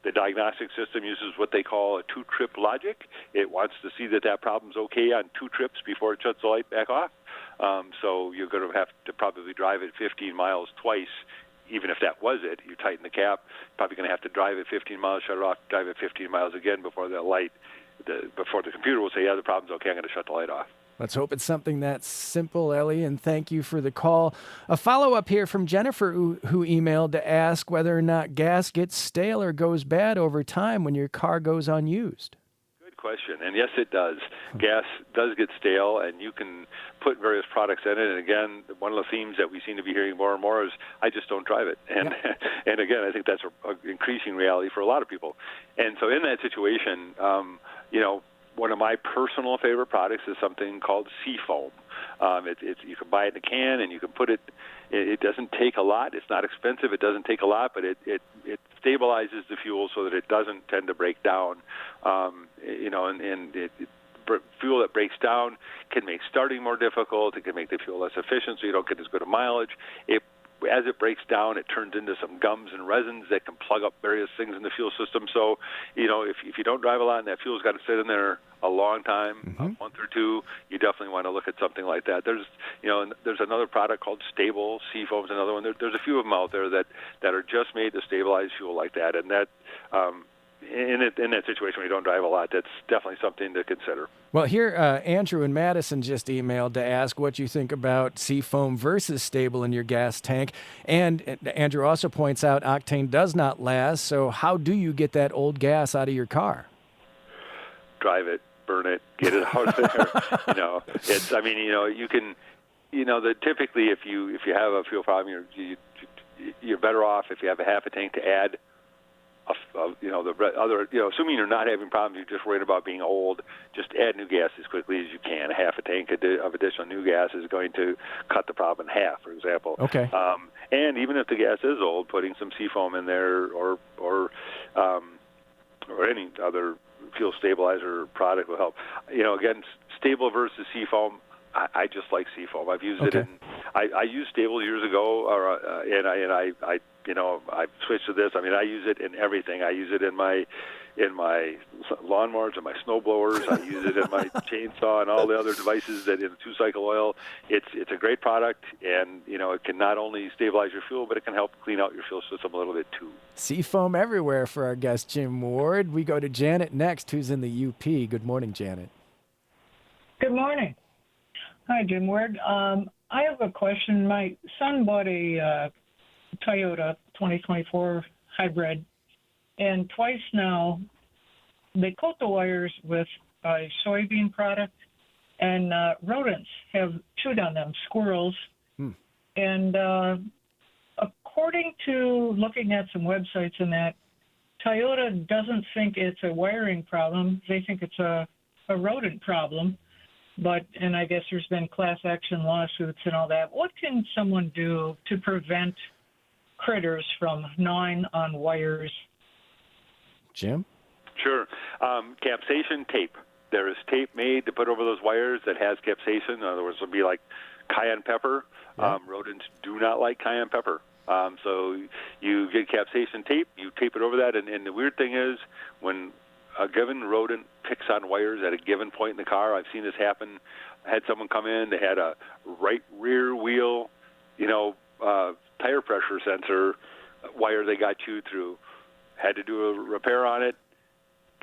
the diagnostic system uses what they call a two-trip logic. It wants to see that problem's okay on 2 trips before it shuts the light back off. So you're going to have to probably drive it 15 miles twice. Even if that was it, you tighten the cap, probably going to have to drive it 15 miles, shut it off, drive it 15 miles again before before the computer will say, yeah, the problem's okay, I'm going to shut the light off. Let's hope it's something that's simple, Ellie, and thank you for the call. A follow-up here from Jennifer, who emailed to ask whether or not gas gets stale or goes bad over time when your car goes unused. Good question. And yes, it does. Gas does get stale, and you can put various products in it. And again, one of the themes that we seem to be hearing more and more is, I just don't drive it. And and again, I think that's an increasing reality for a lot of people. And so in that situation, one of my personal favorite products is something called Seafoam. You can buy it in a can, and you can put it. It doesn't take a lot. It's not expensive. It doesn't take a lot, but it stabilizes the fuel so that it doesn't tend to break down. Fuel that breaks down can make starting more difficult. It can make the fuel less efficient, so you don't get as good a mileage. As it breaks down, it turns into some gums and resins that can plug up various things in the fuel system. So, if you don't drive a lot and that fuel's got to sit in there a long time, a month or two, you definitely want to look at something like that. There's another product called Stable. Seafoam's another one. There's a few of them out there that are just made to stabilize fuel like that, and that. In that situation where you don't drive a lot, that's definitely something to consider. Well, here, Andrew in Madison just emailed to ask what you think about Seafoam versus Stable in your gas tank. And Andrew also points out octane does not last, so how do you get that old gas out of your car? Drive it, burn it, get it out of there. You can, typically if you have a fuel problem, you're better off if you have a half a tank to add. Assuming you're not having problems, you're just worried about being old, just add new gas as quickly as you can. A half a tank of additional new gas is going to cut the problem in half, for example. Okay. And even if the gas is old, putting some Seafoam in there or any other fuel stabilizer product will help. Again, Stable versus Seafoam. I just like Seafoam. I've used it I used Stable years ago, I switched to this. I use it in everything. I use it in my lawnmowers and my snowblowers. I use it in my chainsaw and all the other devices that in two-cycle oil. It's a great product, and it can not only stabilize your fuel, but it can help clean out your fuel system a little bit too. Seafoam everywhere for our guest Jim Ward. We go to Janet next, who's in the UP. Good morning, Janet. Good morning. Hi, Jim Ward. I have a question. My son bought a Toyota 2024 hybrid, and twice now they coat the wires with a soybean product, and rodents have chewed on them, squirrels. And according to looking at some websites and that, Toyota doesn't think it's a wiring problem. They think it's a rodent problem. And I guess there's been class action lawsuits and all that. What can someone do to prevent critters from gnawing on wires? Jim? Sure. Capsaicin tape. There is tape made to put over those wires that has capsaicin. In other words, it would be like cayenne pepper. Yeah. Rodents do not like cayenne pepper. So you get capsaicin tape, you tape it over that, and the weird thing is when a given rodent picks on wires at a given point in the car, I've seen this happen. I had someone come in, they had a right rear wheel, tire pressure sensor wire they got chewed through. Had to do a repair on it.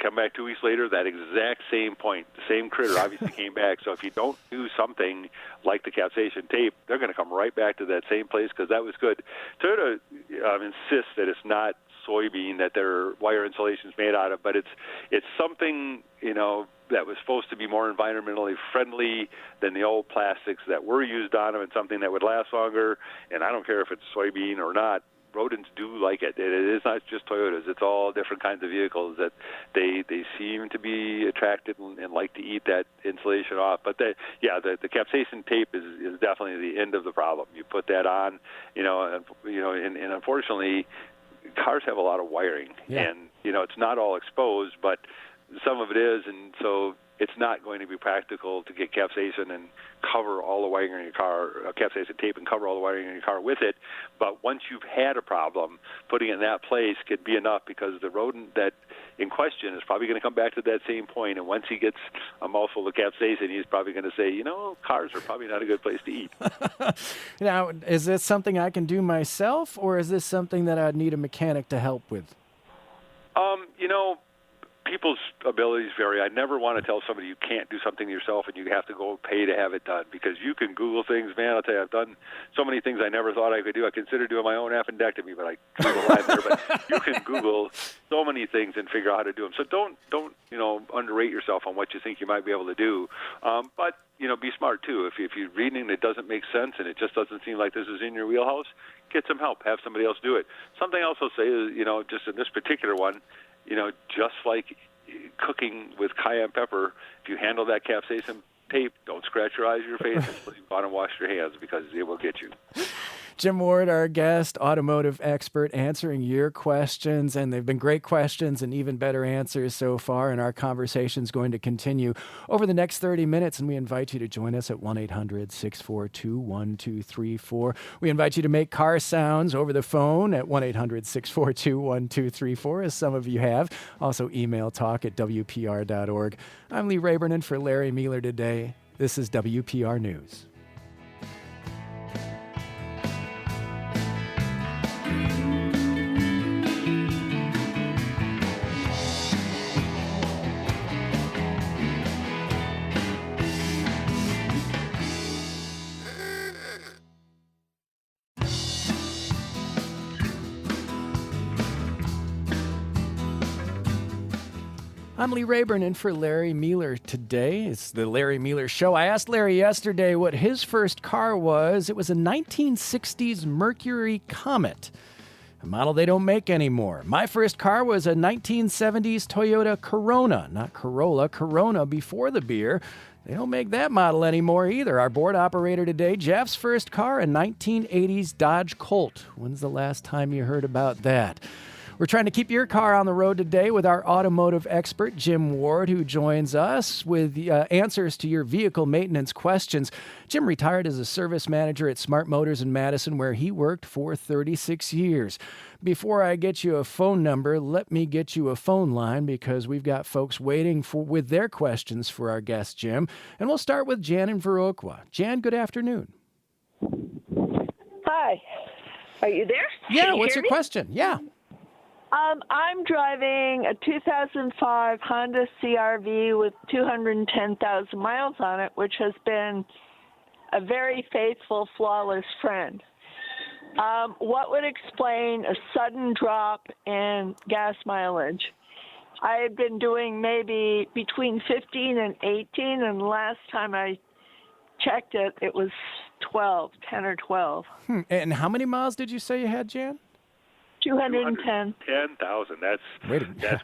Come back 2 weeks later, that exact same point, the same critter obviously came back. So if you don't do something like the capsaicin tape, they're going to come right back to that same place because that was good. Toyota insists that it's not soybean that their wire insulation is made out of, but it's something that was supposed to be more environmentally friendly than the old plastics that were used on them, and something that would last longer. And I don't care if it's soybean or not. Rodents do like it. It is not just Toyotas. It's all different kinds of vehicles that they seem to be attracted and like to eat that insulation off. But the capsaicin tape is definitely the end of the problem. You put that on, and unfortunately, cars have a lot of wiring, and it's not all exposed, but some of it is, and so it's not going to be practical to get capsaicin and cover all the wiring in your car, capsaicin tape and cover all the wiring in your car with it. But once you've had a problem, putting it in that place could be enough because the rodent that in question is probably going to come back to that same point, and once he gets a mouthful of capsaicin, he's probably going to say, cars are probably not a good place to eat. Now, is this something I can do myself, or is this something that I'd need a mechanic to help with? people's abilities vary. I never want to tell somebody you can't do something yourself and you have to go pay to have it done, because you can Google things. Man, I'll tell you, I've done so many things I never thought I could do. I considered doing my own appendectomy, but I drew the line there. But you can Google so many things and figure out how to do them. So don't underrate yourself on what you think you might be able to do. But be smart too. If you're reading and it doesn't make sense and it just doesn't seem like this is in your wheelhouse, get some help. Have somebody else do it. Something else I'll say is, just in this particular one, just like cooking with cayenne pepper, if you handle that capsaicin tape, don't scratch your eyes or your face until you've gone and washed your hands, because it will get you. Jim Ward, our guest, automotive expert, answering your questions, and they've been great questions and even better answers so far, and our conversation is going to continue over the next 30 minutes, and we invite you to join us at 1-800-642-1234. We invite you to make car sounds over the phone at 1-800-642-1234, as some of you have. Also, email talk@wpr.org. I'm Lee Rayburn, and for Larry Mueller today, this is WPR News. I'm Lee Rayburn, in for Larry Mueller today. It's the Larry Mueller Show. I asked Larry yesterday what his first car was. It was a 1960s Mercury Comet, a model they don't make anymore. My first car was a 1970s Toyota Corona, not Corolla, Corona before the beer. They don't make that model anymore either. Our board operator today, Jeff's first car, a 1980s Dodge Colt. When's the last time you heard about that? We're trying to keep your car on the road today with our automotive expert, Jim Ward, who joins us with answers to your vehicle maintenance questions. Jim retired as a service manager at Smart Motors in Madison, where he worked for 36 years. Before I get you a phone number, let me get you a phone line, because we've got folks waiting with their questions for our guest, Jim. And we'll start with Jan in Viroqua. Jan, good afternoon. Hi. Are you there? Yeah, what's your question? Yeah. I'm driving a 2005 Honda CR-V with 210,000 miles on it, which has been a very faithful, flawless friend. What would explain a sudden drop in gas mileage? I had been doing maybe between 15 and 18, and last time I checked it, it was 10 or 12. And how many miles did you say you had, Jan? 210. 10,000. That's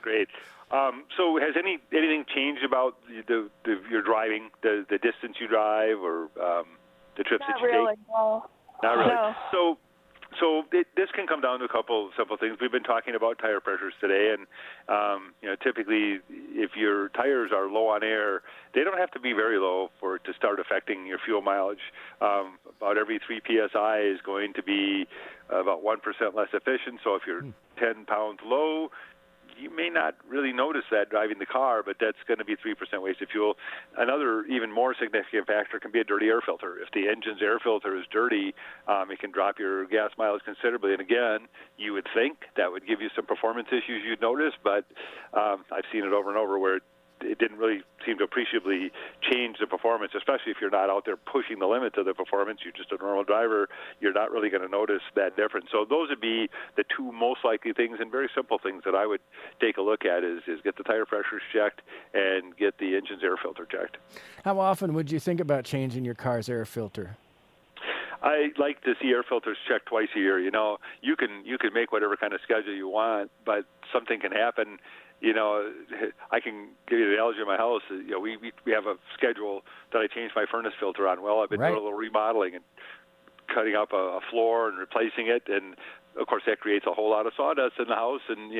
great. So has anything changed about your driving, the distance you drive, or the trips that you take? No. Not really. No. So this can come down to a couple simple things. We've been talking about tire pressures today, and typically, if your tires are low on air, they don't have to be very low for it to start affecting your fuel mileage. About every 3 psi is going to be about 1% less efficient. So if you're 10 pounds low, you may not really notice that driving the car, but that's going to be 3% wasted fuel. Another even more significant factor can be a dirty air filter. If the engine's air filter is dirty, it can drop your gas mileage considerably. And again, you would think that would give you some performance issues you'd notice, but I've seen it over and over where it didn't really seem to appreciably change the performance, especially if you're not out there pushing the limits of the performance. You're just a normal driver. You're not really going to notice that difference. So those would be the two most likely things, and very simple things that I would take a look at is get the tire pressures checked and get the engine's air filter checked. How often would you think about changing your car's air filter? I like to see air filters checked twice a year. You can make whatever kind of schedule you want, but something can happen. I can give you the analogy of my house. We have a schedule that I change my furnace filter on. Well, I've been doing a little remodeling and cutting up a floor and replacing it, and of course that creates a whole lot of sawdust in the house. And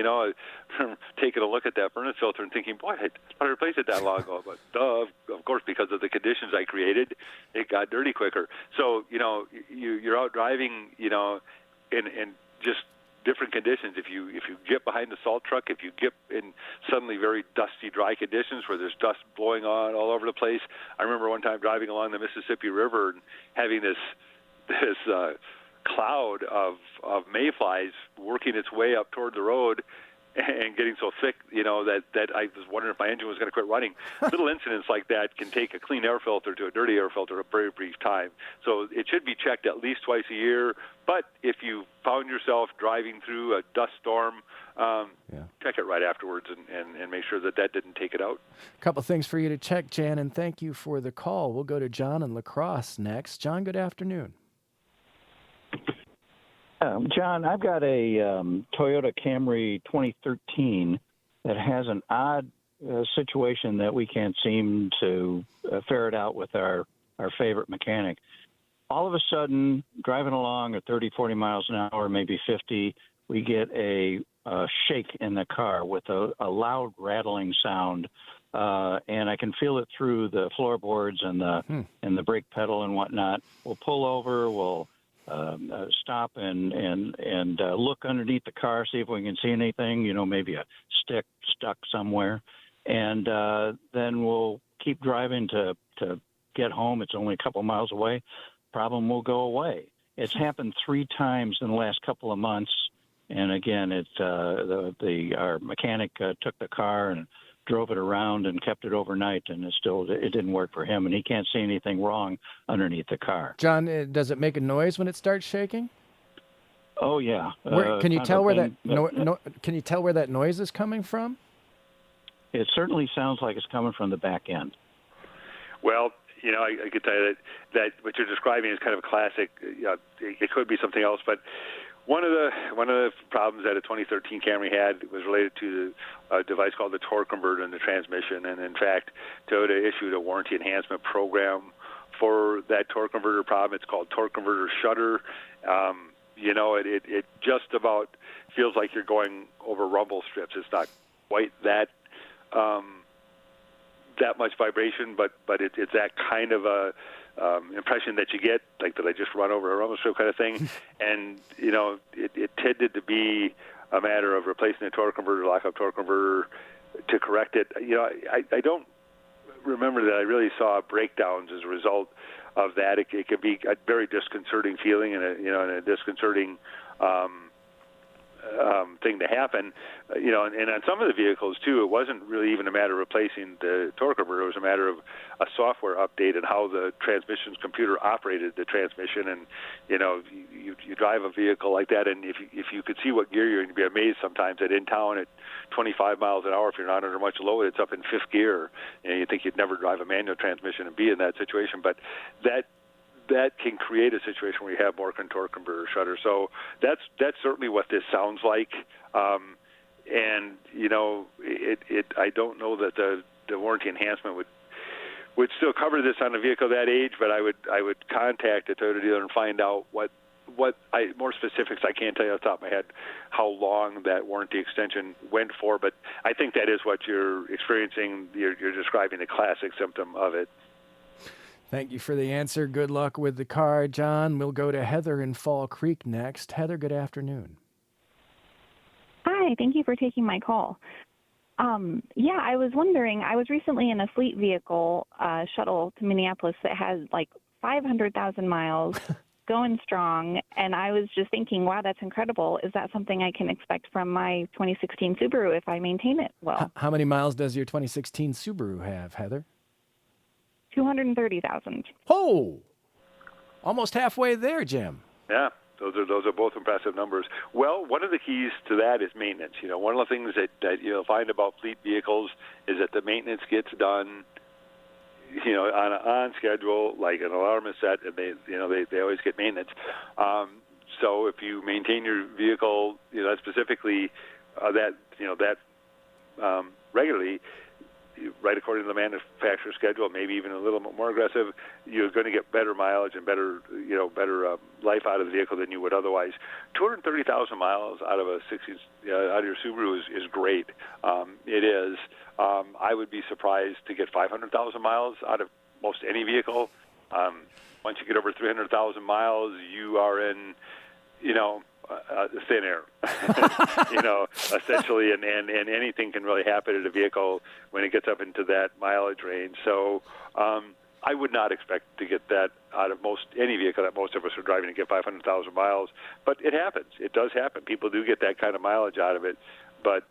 taking a look at that furnace filter and thinking, boy, I replaced it that long ago. But of course, because of the conditions I created, it got dirty quicker. So you're out driving, in just different conditions. If you get behind the salt truck, if you get in suddenly very dusty, dry conditions where there's dust blowing on all over the place. I remember one time driving along the Mississippi River and having this cloud of mayflies working its way up toward the road, and getting so thick, that I was wondering if my engine was going to quit running. Little incidents like that can take a clean air filter to a dirty air filter a very brief time. So it should be checked at least twice a year. But if you found yourself driving through a dust storm, check it right afterwards and make sure that didn't take it out. A couple things for you to check, Jan, and thank you for the call. We'll go to John in La Crosse next. John, good afternoon. John, I've got a Toyota Camry 2013 that has an odd situation that we can't seem to ferret out with our favorite mechanic. All of a sudden, driving along at 30, 40 miles an hour, maybe 50, we get a shake in the car with a loud rattling sound, and I can feel it through the floorboards and the brake pedal and whatnot. We'll pull over, we'll stop and look underneath the car, see if we can see anything, maybe a stick stuck somewhere. And then we'll keep driving to get home. It's only a couple miles away. Problem will go away. It's happened 3 times in the last couple of months. And again, our mechanic took the car and drove it around and kept it overnight, and it didn't work for him, and he can't see anything wrong underneath the car. John, does it make a noise when it starts shaking? Oh yeah. Can you tell where that noise is coming from? It certainly sounds like it's coming from the back end. Well, I could tell you that what you're describing is kind of a classic. It could be something else, but one of the problems that a 2013 Camry had was related to a device called the torque converter in the transmission, and in fact, Toyota issued a warranty enhancement program for that torque converter problem. It's called torque converter shudder. It just about feels like you're going over rumble strips. It's not quite that much vibration, but it's that kind of a impression that you get, like that I just run over a rumble strip kind of thing. And, it tended to be a matter of replacing the torque converter, lockup torque converter to correct it. I don't remember that I really saw breakdowns as a result of that. It could be a very disconcerting feeling and a disconcerting thing to happen, and on some of the vehicles too, it wasn't really even a matter of replacing the torque converter. It was a matter of a software update and how the transmission's computer operated the transmission. And you drive a vehicle like that, and if you could see what gear you're in, you'd be amazed sometimes that in town at 25 miles an hour, if you're not under much load, it's up in 5th gear, and you think you'd never drive a manual transmission and be in that situation. But that can create a situation where you have more torque converter shudder. So that's certainly what this sounds like. And I don't know that the warranty enhancement would still cover this on a vehicle that age, but I would contact a Toyota dealer and find out what more specifics. I can't tell you off the top of my head how long that warranty extension went for, but I think that is what you're experiencing. You're describing the classic symptom of it. Thank you for the answer. Good luck with the car, John. We'll go to Heather in Fall Creek next. Heather, good afternoon. Hi, thank you for taking my call. I was wondering, I was recently in a fleet vehicle shuttle to Minneapolis that had like 500,000 miles, going strong, and I was just thinking, wow, that's incredible. Is that something I can expect from my 2016 Subaru if I maintain it well? How many miles does your 2016 Subaru have, Heather? 230,000. Oh, almost halfway there, Jim. Yeah, those are both impressive numbers. Well, one of the keys to that is maintenance. One of the things that you'll find about fleet vehicles is that the maintenance gets done, on schedule, like an alarm is set, and they always get maintenance. So if you maintain your vehicle, specifically that regularly, right according to the manufacturer's schedule, maybe even a little bit more aggressive, you're going to get better mileage and better life out of the vehicle than you would otherwise. 230,000 miles out of out of your Subaru is great. It is. I would be surprised to get 500,000 miles out of most any vehicle. Once you get over 300,000 miles, you are in, thin air, essentially, and anything can really happen to a vehicle when it gets up into that mileage range. So I would not expect to get that out of any vehicle that most of us are driving to get 500,000 miles, but it happens. It does happen. People do get that kind of mileage out of it, but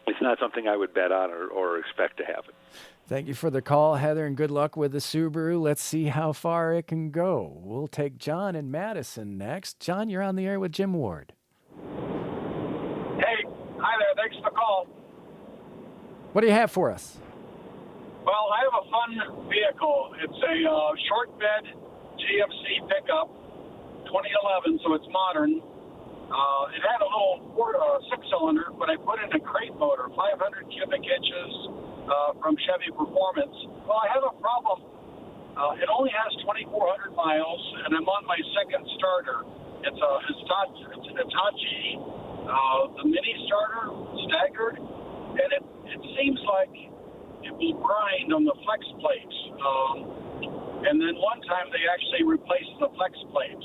it's not something I would bet on or expect to happen. Thank you for the call, Heather, and good luck with the Subaru. Let's see how far it can go. We'll take John in Madison next. John, you're on the air with Jim Ward. Hey, hi there. Thanks for the call. What do you have for us? Well, I have a fun vehicle. It's a short bed GMC pickup, 2011, so it's modern. It had a little six-cylinder, but I put in a crate motor, 500 cubic inches from Chevy Performance. Well, I have a problem. It only has 2,400 miles, and I'm on my second starter. It's a Hitachi, the mini starter, staggered, and it seems like it will grind on the flex plates. And then one time they actually replaced the flex plate.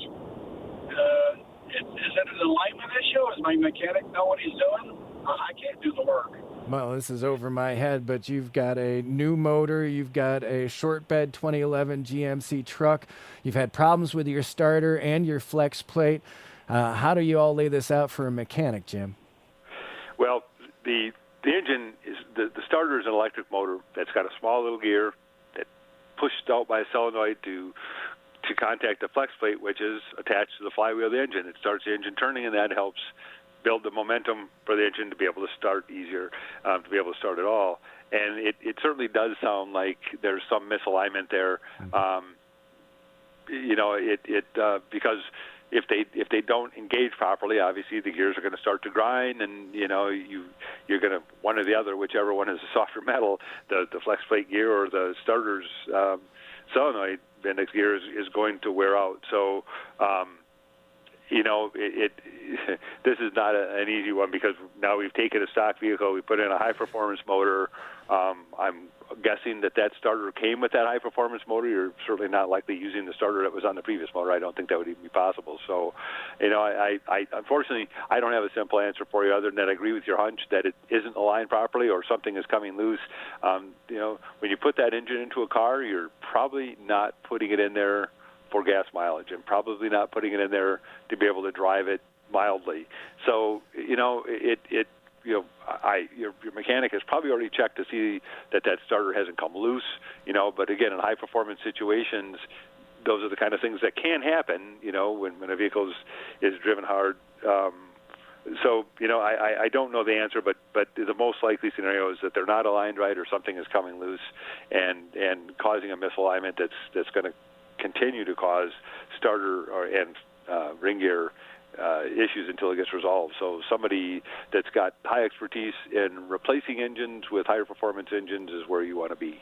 Is it an alignment issue? Does my mechanic know what he's doing? I can't do the work. Well, this is over my head, but you've got a new motor, you've got a short bed 2011 GMC truck, you've had problems with your starter and your flex plate. How do you all lay this out for a mechanic, Jim? Well, the engine is the starter is an electric motor that's got a small little gear that pushed out by a solenoid to contact the flex plate, which is attached to the flywheel of the engine. It starts the engine turning, and that helps build the momentum for the engine to be able to start easier, to be able to start at all. And it certainly does sound like there's some misalignment there. Because if they don't engage properly, obviously the gears are going to start to grind, and you're going to one or the other, whichever one is a softer metal, the flex plate gear or the starter's solenoid index gear is going to wear out. So, this is not an easy one, because now we've taken a stock vehicle, we put in a high-performance motor. I'm guessing that starter came with that high-performance motor. You're certainly not likely using the starter that was on the previous motor. I don't think that would even be possible. So, I unfortunately, I don't have a simple answer for you other than that I agree with your hunch that it isn't aligned properly or something is coming loose. When you put that engine into a car, you're probably not putting it in there for gas mileage, and probably not putting it in there to be able to drive it mildly. So, your mechanic has probably already checked to see that starter hasn't come loose, but again, in high performance situations, those are the kind of things that can happen, when a vehicle is driven hard. I don't know the answer, but the most likely scenario is that they're not aligned right, or something is coming loose and causing a misalignment that's going to continue to cause starter and ring gear issues until it gets resolved. So somebody that's got high expertise in replacing engines with higher performance engines is where you want to be.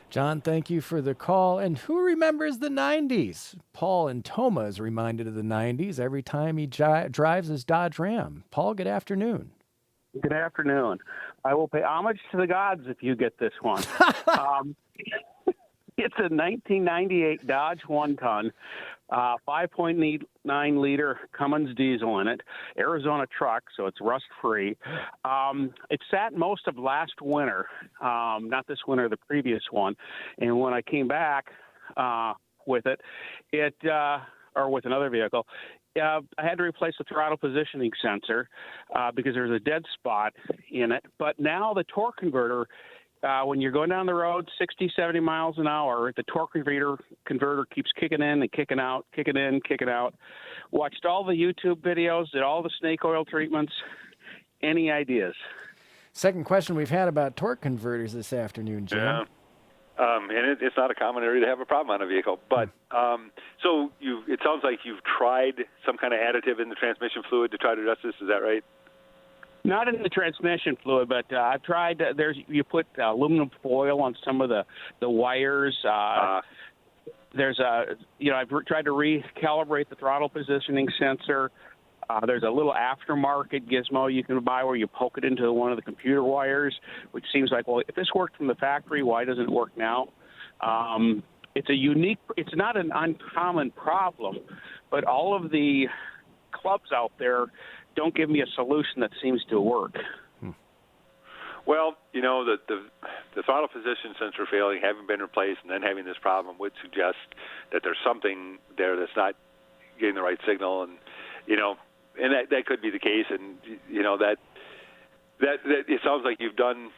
John, thank you for the call. And who remembers the 90s? Paul in Toma is reminded of the 90s every time he drives his Dodge Ram. Paul, good afternoon. Good afternoon. I will pay homage to the gods if you get this one. It's a 1998 Dodge 1-ton, 5.9 liter Cummins diesel in it, Arizona truck, so it's rust-free. It sat most of last winter, not this winter, the previous one. And when I came back with it, or with another vehicle, I had to replace the throttle positioning sensor because there was a dead spot in it. But now the torque converter, when you're going down the road 60, 70 miles an hour, the torque converter keeps kicking in and kicking out, kicking in, kicking out. Watched all the YouTube videos, did all the snake oil treatments. Any ideas? Second question we've had about torque converters this afternoon, Jim. Yeah. And it's not a common area to have a problem on a vehicle. But so it sounds like you've tried some kind of additive in the transmission fluid to try to adjust this. Is that right? Not in the transmission fluid, but I've tried. You put aluminum foil on some of the wires. I've tried to recalibrate the throttle positioning sensor. There's a little aftermarket gizmo you can buy where you poke it into one of the computer wires, which seems like, well, if this worked from the factory, why doesn't it work now? It's not an uncommon problem, but all of the clubs out there don't give me a solution that seems to work. Well, the throttle position sensor failing, having been replaced, and then having this problem would suggest that there's something there that's not getting the right signal, and that could be the case, and that it sounds like you've done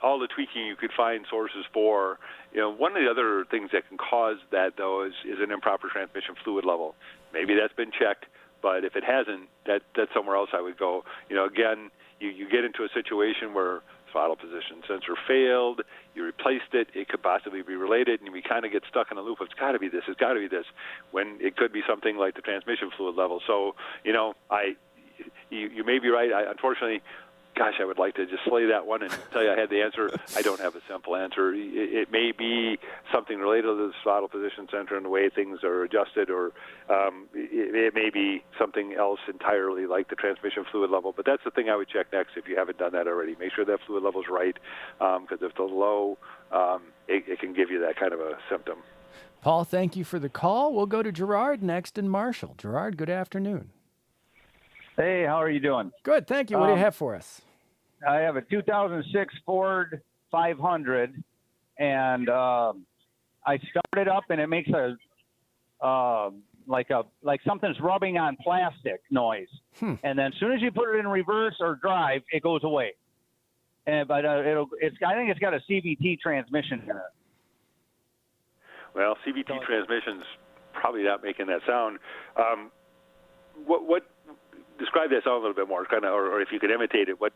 all the tweaking you could find sources for. One of the other things that can cause that, though, is an improper transmission fluid level. Maybe that's been checked, but if it hasn't, that's somewhere else I would go. Again, you get into a situation where throttle position sensor failed, you replaced it, it could possibly be related, and we kind of get stuck in a loop of it's got to be this, when it could be something like the transmission fluid level. So, you may be right. Unfortunately, gosh, I would like to just slay that one and tell you I had the answer. I don't have a simple answer. It may be something related to the throttle position center and the way things are adjusted, or it may be something else entirely, like the transmission fluid level. But that's the thing I would check next if you haven't done that already. Make sure that fluid level is right, because if it's low, it can give you that kind of a symptom. Paul, thank you for the call. We'll go to Gerard next in Marshall. Gerard, good afternoon. Hey, how are you doing? Good, thank you. What do you have for us? I have a 2006 Ford 500, and I start it up, and it makes a like something's rubbing on plastic noise. And then as soon as you put it in reverse or drive, it goes away. But I think it's got a CVT transmission in it. Well, CVT transmission's probably not making that sound. What describe that sound a little bit more, kind of, or if you could imitate it. What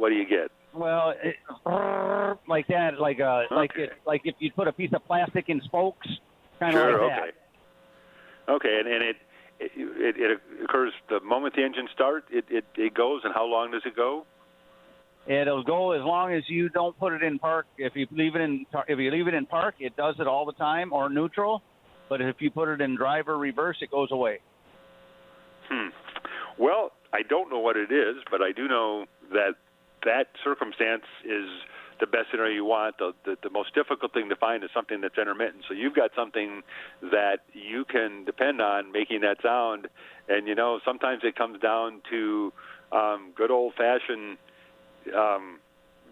do you get? Well, like that, like if you put a piece of plastic in spokes, kind of like that. Okay, and it occurs the moment the engine starts. It goes, and how long does it go? It'll go as long as you don't put it in park. If you leave it in park, it does it all the time, or neutral. But if you put it in drive or reverse, it goes away. Well, I don't know what it is, but I do know that circumstance is the best scenario you want. The most difficult thing to find is something that's intermittent. So you've got something that you can depend on making that sound. And, sometimes it comes down to good old-fashioned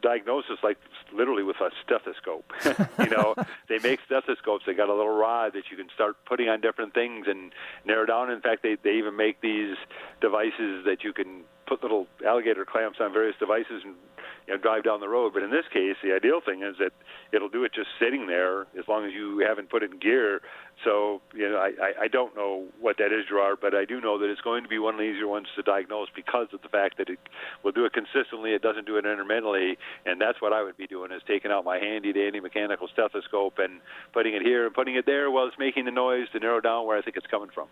diagnosis, like literally with a stethoscope. They make stethoscopes. They got a little rod that you can start putting on different things and narrow down. In fact, they even make these devices that you can put little alligator clamps on various devices and drive down the road. But in this case, the ideal thing is that it'll do it just sitting there as long as you haven't put it in gear. So, I don't know what that is, Gerard, but I do know that it's going to be one of the easier ones to diagnose because of the fact that it will do it consistently. It doesn't do it intermittently, and that's what I would be doing, is taking out my handy-dandy mechanical stethoscope and putting it here and putting it there while it's making the noise to narrow down where I think it's coming from.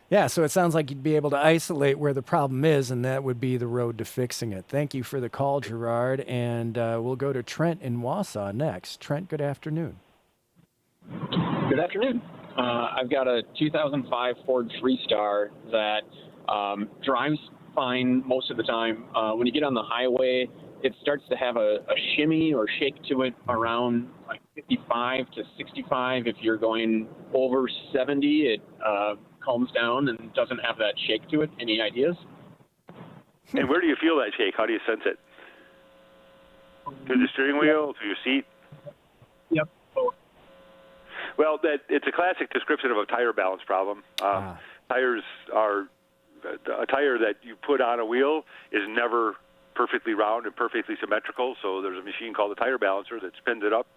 Yeah, so it sounds like you'd be able to isolate where the problem is, and that would be the road to fixing it. Thank you for the call, Gerard, and we'll go to Trent in Wausau next. Trent, good afternoon. Good afternoon. I've got a 2005 Ford Freestar that drives fine most of the time. When you get on the highway, it starts to have a shimmy or shake to it around like 55 to 65. If you're going over 70, it calms down and doesn't have that shake to it. Any ideas? And where do you feel that shake? How do you sense it? Through the steering wheel, through your seat? Yep. Well, it's a classic description of a tire balance problem. Tires are a tire that you put on a wheel is never perfectly round and perfectly symmetrical. So there's a machine called a tire balancer that spins it up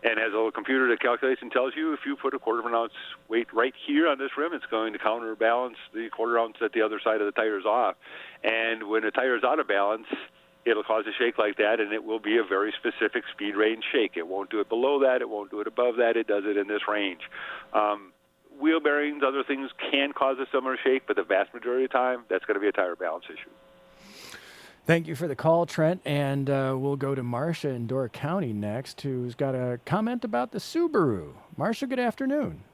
and has a little computer that calculates and tells you if you put a quarter of an ounce weight right here on this rim, it's going to counterbalance the quarter ounce that the other side of the tire is off. And when a tire is out of balance, it'll cause a shake like that, and it will be a very specific speed range shake. It won't do it below that. It won't do it above that. It does it in this range. Wheel bearings, other things can cause a similar shake, but the vast majority of the time, that's going to be a tire balance issue. Thank you for the call, Trent, and we'll go to Marcia in Door County next, who's got a comment about the Subaru. Marcia, good afternoon.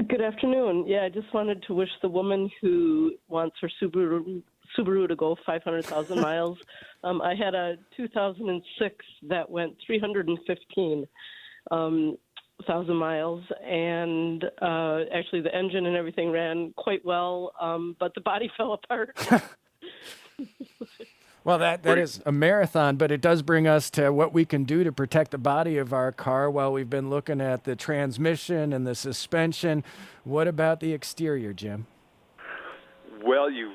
Good afternoon. Yeah, I just wanted to wish the woman who wants her Subaru to go 500,000 miles. I had a 2006 that went 315,000 miles, and actually the engine and everything ran quite well, but the body fell apart. Well, that is a marathon, but it does bring us to what we can do to protect the body of our car while we've been looking at the transmission and the suspension. What about the exterior, Jim? Well, you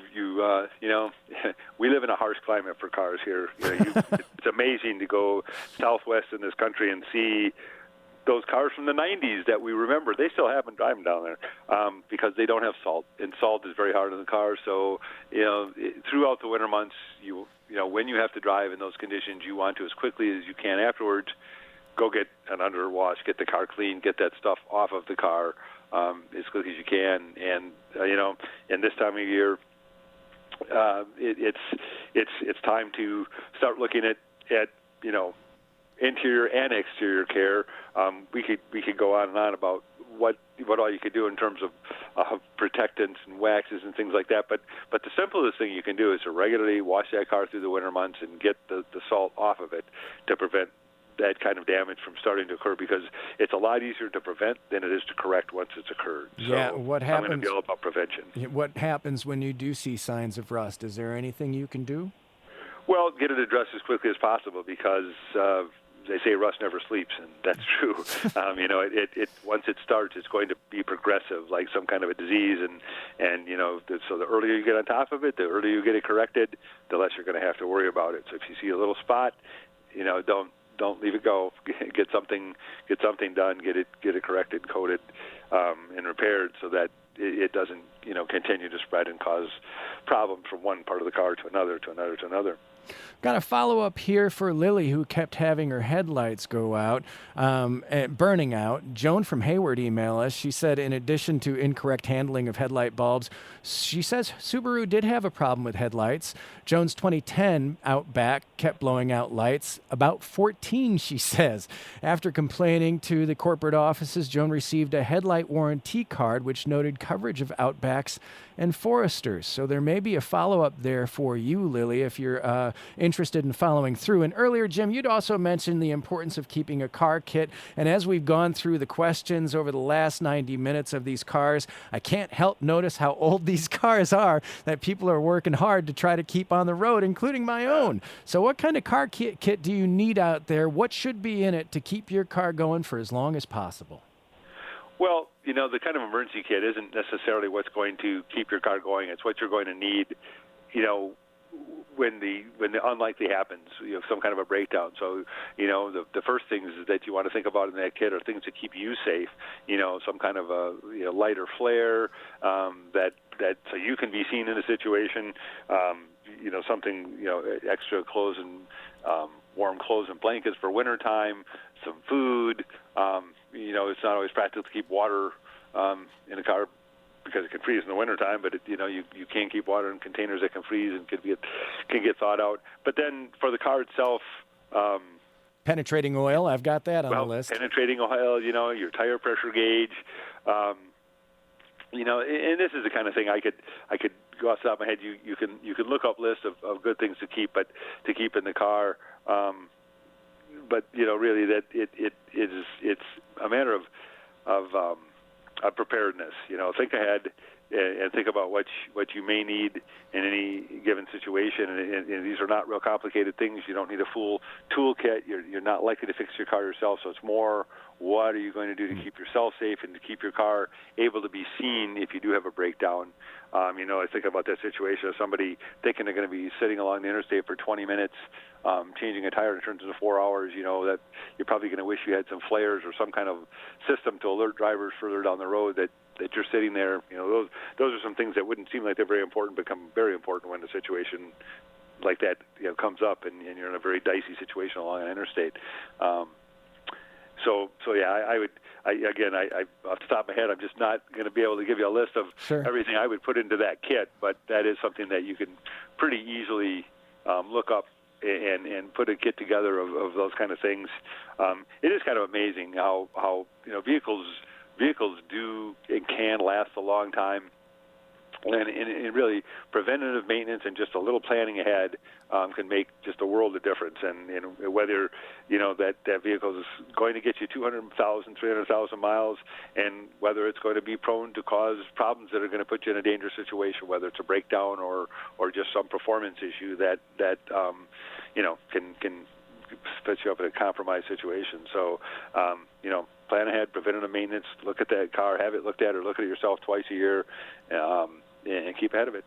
know, we live in a harsh climate for cars here. It's amazing to go southwest in this country and see those cars from the 90s that we remember. They still have them driving down there because they don't have salt, and salt is very hard on the car. So, throughout the winter months, you know, when you have to drive in those conditions, you want to, as quickly as you can afterwards, go get an under wash, get the car clean, get that stuff off of the car as quickly as you can. And in this time of year, it's time to start looking at interior and exterior care. We could go on and on about what all you could do in terms of protectants and waxes and things like that. But the simplest thing you can do is to regularly wash that car through the winter months and get the salt off of it to prevent that kind of damage from starting to occur, because it's a lot easier to prevent than it is to correct once it's occurred. Yeah, so what I'm happens? going to be all about prevention. What happens when you do see signs of rust? Is there anything you can do? Well, get it addressed as quickly as possible, because they say rust never sleeps, and that's true. It once it starts, it's going to be progressive, like some kind of a disease, and so the earlier you get on top of it, the earlier you get it corrected, the less you're going to have to worry about it. So if you see a little spot, don't leave it go. Get something done. Get it corrected, coated, and repaired, so that it doesn't continue to spread and cause problems from one part of the car to another, to another, to another. Got a follow-up here for Lily, who kept having her headlights go out, burning out. Joan from Hayward emailed us. She said, in addition to incorrect handling of headlight bulbs, she says Subaru did have a problem with headlights. Joan's 2010 Outback kept blowing out lights. About 14, she says. After complaining to the corporate offices, Joan received a headlight warranty card, which noted coverage of Outbacks and Foresters. So there may be a follow-up there for you, Lily, if you're interested in following through. And earlier, Jim, you'd also mentioned the importance of keeping a car kit. And as we've gone through the questions over the last 90 minutes of these cars, I can't help notice how old these cars are that people are working hard to try to keep on the road, including my own. So what kind of car kit do you need out there? What should be in it to keep your car going for as long as possible? Well, the kind of emergency kit isn't necessarily what's going to keep your car going. It's what you're going to need, when the unlikely happens, some kind of a breakdown. So, the first things that you want to think about in that kit are things that keep you safe. Some kind of a lighter flare that so you can be seen in a situation. Something extra clothes and warm clothes and blankets for wintertime. Some food. It's not always practical to keep water in a car, because it can freeze in the wintertime, but you can't keep water in containers that can freeze and can get thawed out. But then for the car itself, penetrating oil, I've got that on the list. Penetrating oil, your tire pressure gauge, and this is the kind of thing I could go off the top of my head. You can look up lists of good things to keep, but to keep in the car. But really that it's a matter of preparedness. Think ahead and think about what you may need in any given situation. And these are not real complicated things. You don't need a full toolkit. You're not likely to fix your car yourself. So it's more, what are you going to do to keep yourself safe and to keep your car able to be seen if you do have a breakdown? I think about that situation of somebody thinking they're going to be sitting along the interstate for 20 minutes, changing a tire, and it turns into 4 hours. That you're probably going to wish you had some flares or some kind of system to alert drivers further down the road that you're sitting there. Those are some things that wouldn't seem like they're very important, become very important when a situation like that comes up and you're in a very dicey situation along an interstate. So yeah, I would. Off the top of my head, I'm just not going to be able to give you a list of everything I would put into that kit, but that is something that you can pretty easily look up and put a kit together of those kind of things. It is kind of amazing how vehicles do and can last a long time. And really, preventative maintenance and just a little planning ahead can make just a world of difference. And whether that vehicle is going to get you 200,000, 300,000 miles, and whether it's going to be prone to cause problems that are going to put you in a dangerous situation, whether it's a breakdown or just some performance issue that can put you up in a compromised situation. So plan ahead, preventative maintenance. Look at that car, have it looked at, or look at it yourself twice a year. and keep ahead of it.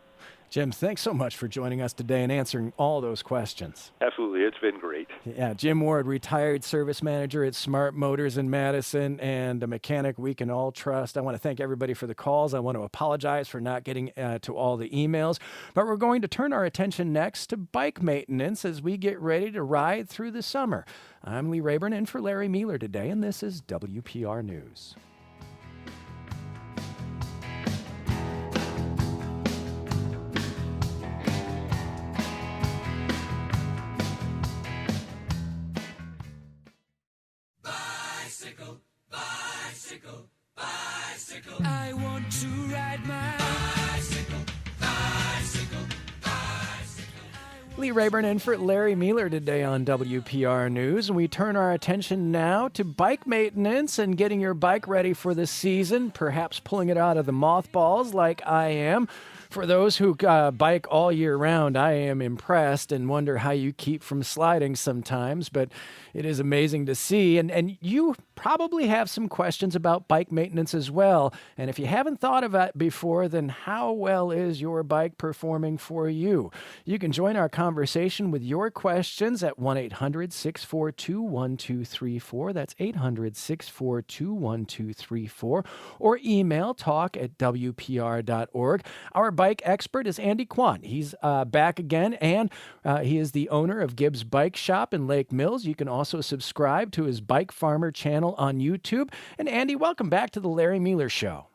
Jim, thanks so much for joining us today and answering all those questions. Absolutely. It's been great. Yeah, Jim Ward, retired service manager at Smart Motors in Madison and a mechanic we can all trust. I want to thank everybody for the calls. I want to apologize for not getting to all the emails, but we're going to turn our attention next to bike maintenance as we get ready to ride through the summer. I'm Lee Rayburn in for Larry Mueller today, and this is WPR News. I want to ride my bicycle, bicycle, bicycle. Lee Rayburn in for Larry Mueller today on WPR News. And we turn our attention now to bike maintenance and getting your bike ready for the season, perhaps pulling it out of the mothballs like I am. For those who bike all year round, I am impressed and wonder how you keep from sliding sometimes, but it is amazing to see. And you probably have some questions about bike maintenance as well. And if you haven't thought of that before, then how well is your bike performing for you? You can join our conversation with your questions at 1-800-642-1234. That's 800-642-1234. Or email talk@wpr.org. Our bike expert is Andy Quandt. He's back again, and he is the owner of Gibbs Bike Shop in Lake Mills. You can also subscribe to his Bike Farmer channel on YouTube. And Andy, welcome back to the Larry Mueller Show.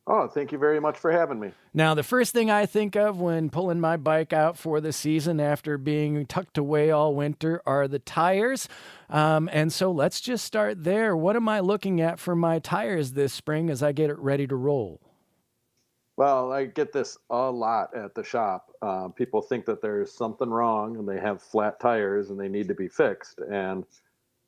Oh, thank you very much for having me. Now, the first thing I think of when pulling my bike out for the season after being tucked away all winter are the tires. And so let's just start there. What am I looking at for my tires this spring as I get it ready to roll? Well, I get this a lot at the shop. People think that there's something wrong and they have flat tires and they need to be fixed. And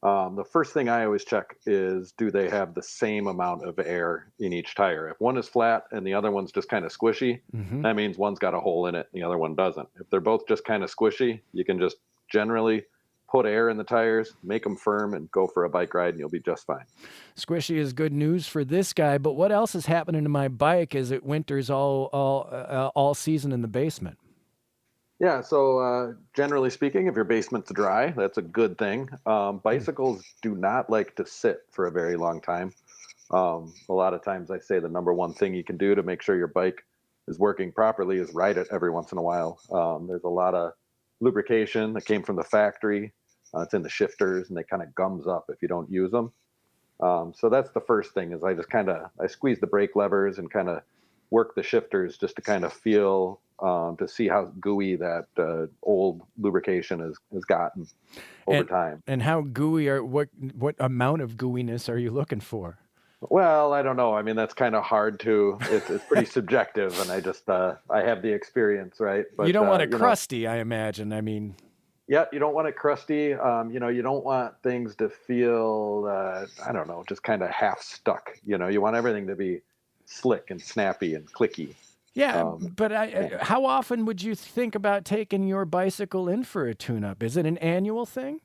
the first thing I always check is, do they have the same amount of air in each tire? If one is flat and the other one's just kind of squishy, that means one's got a hole in it and the other one doesn't. If they're both just kind of squishy, you can just generally put air in the tires, make them firm, and go for a bike ride, and you'll be just fine. Squishy is good news for this guy, but what else is happening to my bike as it winters all season in the basement? Yeah, so generally speaking, if your basement's dry, that's a good thing. Bicycles do not like to sit for a very long time. A lot of times I say the number one thing you can do to make sure your bike is working properly is ride it every once in a while. There's a lot of lubrication that came from the factory. It's in the shifters, and they kind of gums up if you don't use them. So that's the first thing is I squeeze the brake levers and kind of work the shifters just to kind of feel to see how gooey that old lubrication has gotten over time. And how gooey what amount of gooiness are you looking for? Well, I don't know. I mean, that's kind of hard to. It's pretty subjective, and I have the experience, right? But you don't want it crusty, I imagine. I mean. Yeah, you don't want it crusty. You don't want things to feel, I don't know, just kind of half stuck. You want everything to be slick and snappy and clicky. Yeah, but how often would you think about taking your bicycle in for a tune-up? Is it an annual thing?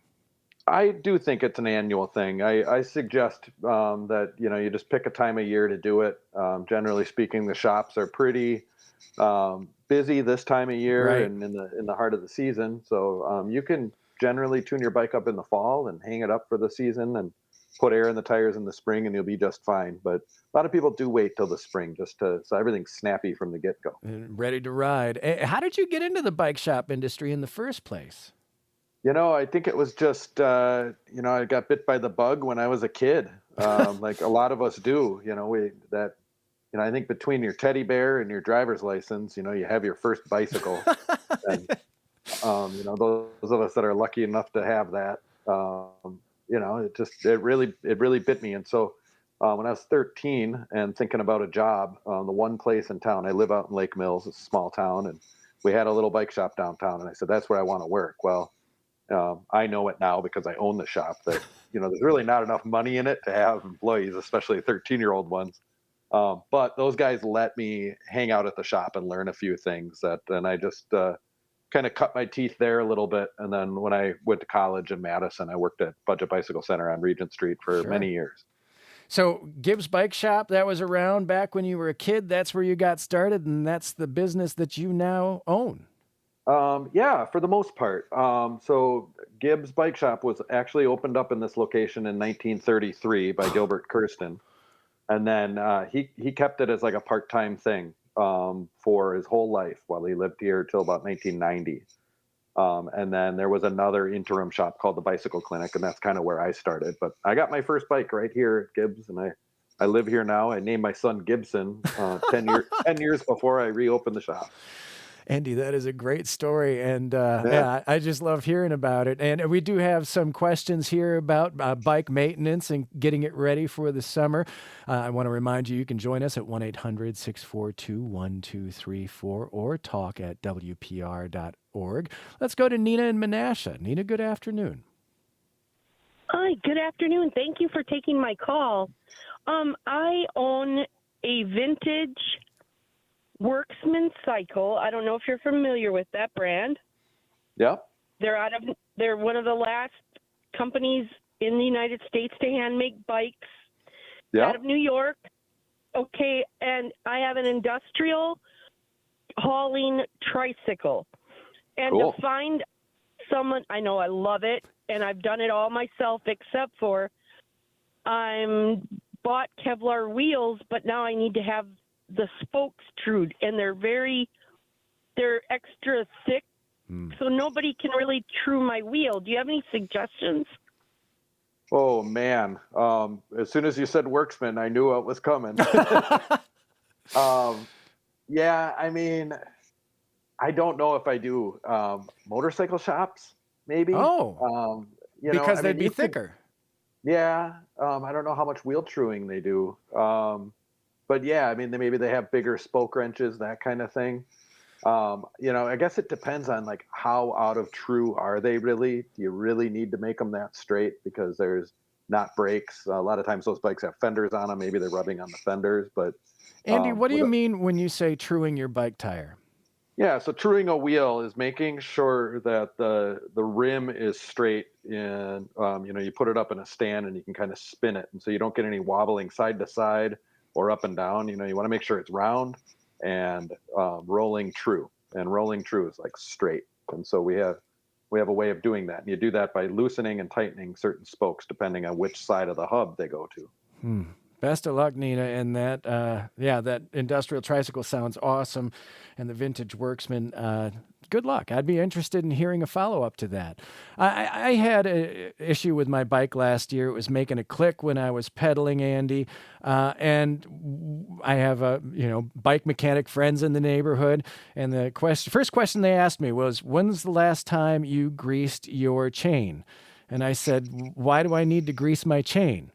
I do think it's an annual thing. I suggest that, you just pick a time of year to do it. Generally speaking, the shops are pretty busy this time of year, right, and in the heart of the season. So you can generally tune your bike up in the fall and hang it up for the season and put air in the tires in the spring, and you'll be just fine. But a lot of people do wait till the spring so everything's snappy from the get-go. Ready to ride. How did you get into the bike shop industry in the first place? I think it was just, I got bit by the bug when I was a kid, like a lot of us do. I think between your teddy bear and your driver's license, you have your first bicycle. And, those of us that are lucky enough to have that, it really bit me. And so when I was 13 and thinking about a job, the one place in town, I live out in Lake Mills, it's a small town, and we had a little bike shop downtown. And I said, that's where I want to work. Well, I know it now because I own the shop that, there's really not enough money in it to have employees, especially 13-year-old ones. But those guys let me hang out at the shop and learn a few things and I just kind of cut my teeth there a little bit. And then when I went to college in Madison, I worked at Budget Bicycle Center on Regent Street for many years. So Gibbs Bike Shop, that was around back when you were a kid. That's where you got started, and that's the business that you now own. Yeah, for the most part. So Gibbs Bike Shop was actually opened up in this location in 1933 by Gilbert Kirsten. And then he kept it as like a part-time thing for his whole life while he lived here till about 1990. And then there was another interim shop called the Bicycle Clinic, and that's kind of where I started. But I got my first bike right here at Gibbs, and I live here now. I named my son Gibson 10 years before I reopened the shop. Andy, that is a great story, and yeah, I just love hearing about it. And we do have some questions here about bike maintenance and getting it ready for the summer. I want to remind you, you can join us at 1-800-642-1234 or talk@wpr.org. Let's go to Nina in Menasha. Nina, good afternoon. Hi, good afternoon. Thank you for taking my call. I own a vintage Worksman cycle. I don't know if you're familiar with that brand. Yeah. They're one of the last companies in the United States to hand make bikes. Yeah. Out of New York. Okay, and I have an industrial hauling tricycle. And Cool. to find someone, I know I love it, and I've done it all myself except for I'm bought Kevlar wheels, but now I need to have the spokes trued, and they're extra thick, so nobody can really true my wheel. Do you have any suggestions? Oh man! As soon as you said Worksman, I knew what was coming. Yeah, I mean, I don't know if I do motorcycle shops. Maybe. Because they'd be thicker. Yeah. I don't know how much wheel truing they do. But yeah, I mean, maybe they have bigger spoke wrenches, that kind of thing. I guess it depends on like how out of true are they really? Do you really need to make them that straight because there's not brakes? A lot of times those bikes have fenders on them. Maybe they're rubbing on the fenders. But Andy, what do you mean when you say truing your bike tire? Yeah, so truing a wheel is making sure that the rim is straight and you put it up in a stand and you can kind of spin it, and so you don't get any wobbling side to side or up and down. You want to make sure it's round and rolling true. And rolling true is like straight. And so we have a way of doing that. And you do that by loosening and tightening certain spokes depending on which side of the hub they go to. Best of luck, Nina. And that industrial tricycle sounds awesome. And the vintage Worksman, good luck. I'd be interested in hearing a follow-up to that. I had an issue with my bike last year. It was making a click when I was pedaling, Andy. And I have bike mechanic friends in the neighborhood. And the first question they asked me was, when's the last time you greased your chain? And I said, why do I need to grease my chain?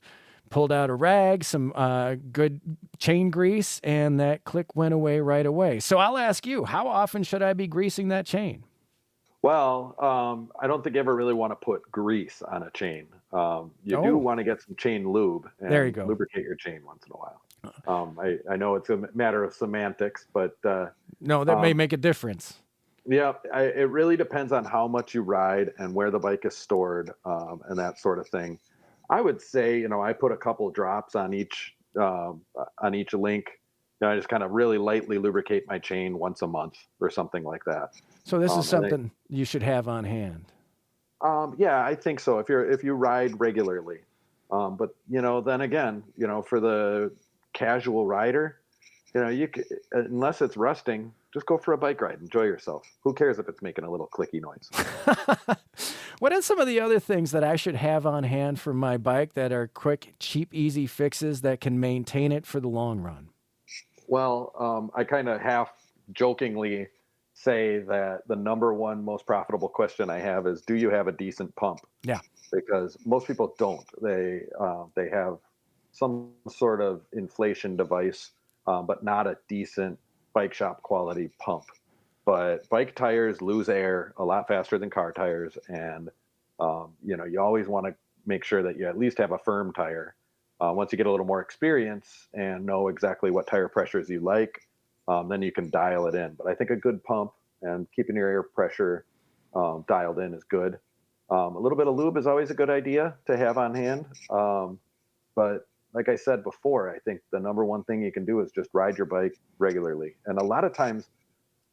Pulled out a rag, some good chain grease, and that click went away right away. So I'll ask you, how often should I be greasing that chain? Well, I don't think you ever really want to put grease on a chain. You do want to get some chain lube and there you go. Lubricate your chain once in a while. I know it's a matter of semantics, but no, that may make a difference. Yeah, it really depends on how much you ride and where the bike is stored and that sort of thing. I would say, I put a couple drops on each link. I just kind of really lightly lubricate my chain once a month or something like that. So this is something you should have on hand. Yeah, I think so. If you ride regularly, but then again, for the casual rider, unless it's rusting, just go for a bike ride. Enjoy yourself. Who cares if it's making a little clicky noise? What are some of the other things that I should have on hand for my bike that are quick, cheap, easy fixes that can maintain it for the long run? Well, I kind of half jokingly say that the number one most profitable question I have is, do you have a decent pump? Yeah. Because most people don't. They have some sort of inflation device, but not a decent bike shop quality pump. But bike tires lose air a lot faster than car tires, and you always want to make sure that you at least have a firm tire. Once you get a little more experience and know exactly what tire pressures you like, then you can dial it in. But I think a good pump and keeping your air pressure dialed in is good. A little bit of lube is always a good idea to have on hand. But like I said before, I think the number one thing you can do is just ride your bike regularly. And a lot of times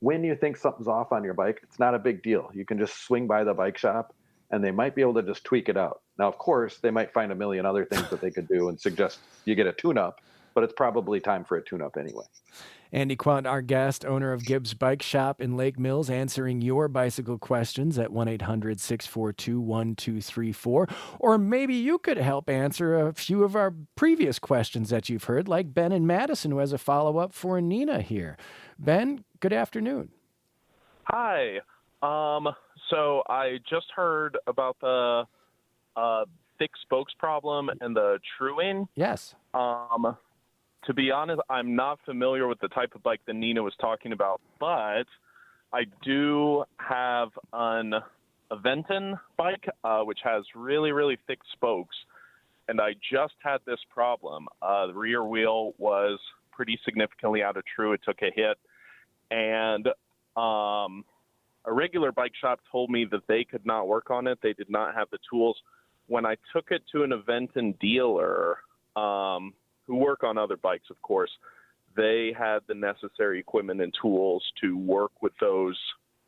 when you think something's off on your bike, it's not a big deal. You can just swing by the bike shop and they might be able to just tweak it out. Now, of course, they might find a million other things that they could do and suggest you get a tune-up, but it's probably time for a tune-up anyway. Andy Quandt, our guest, owner of Gibbs Bike Shop in Lake Mills, answering your bicycle questions at 1-800-642-1234. Or maybe you could help answer a few of our previous questions that you've heard, like Ben in Madison, who has a follow-up for Nina here. Ben, good afternoon. Hi. So I just heard about the thick spokes problem and the truing. Yes. To be honest, I'm not familiar with the type of bike that Nina was talking about, but I do have a lengthen bike, which has really, really thick spokes, and I just had this problem. The rear wheel was pretty significantly out of true. It took a hit, and a regular bike shop told me that they could not work on it. They did not have the tools. When I took it to an lengthen dealer, who work on other bikes, of course, they had the necessary equipment and tools to work with those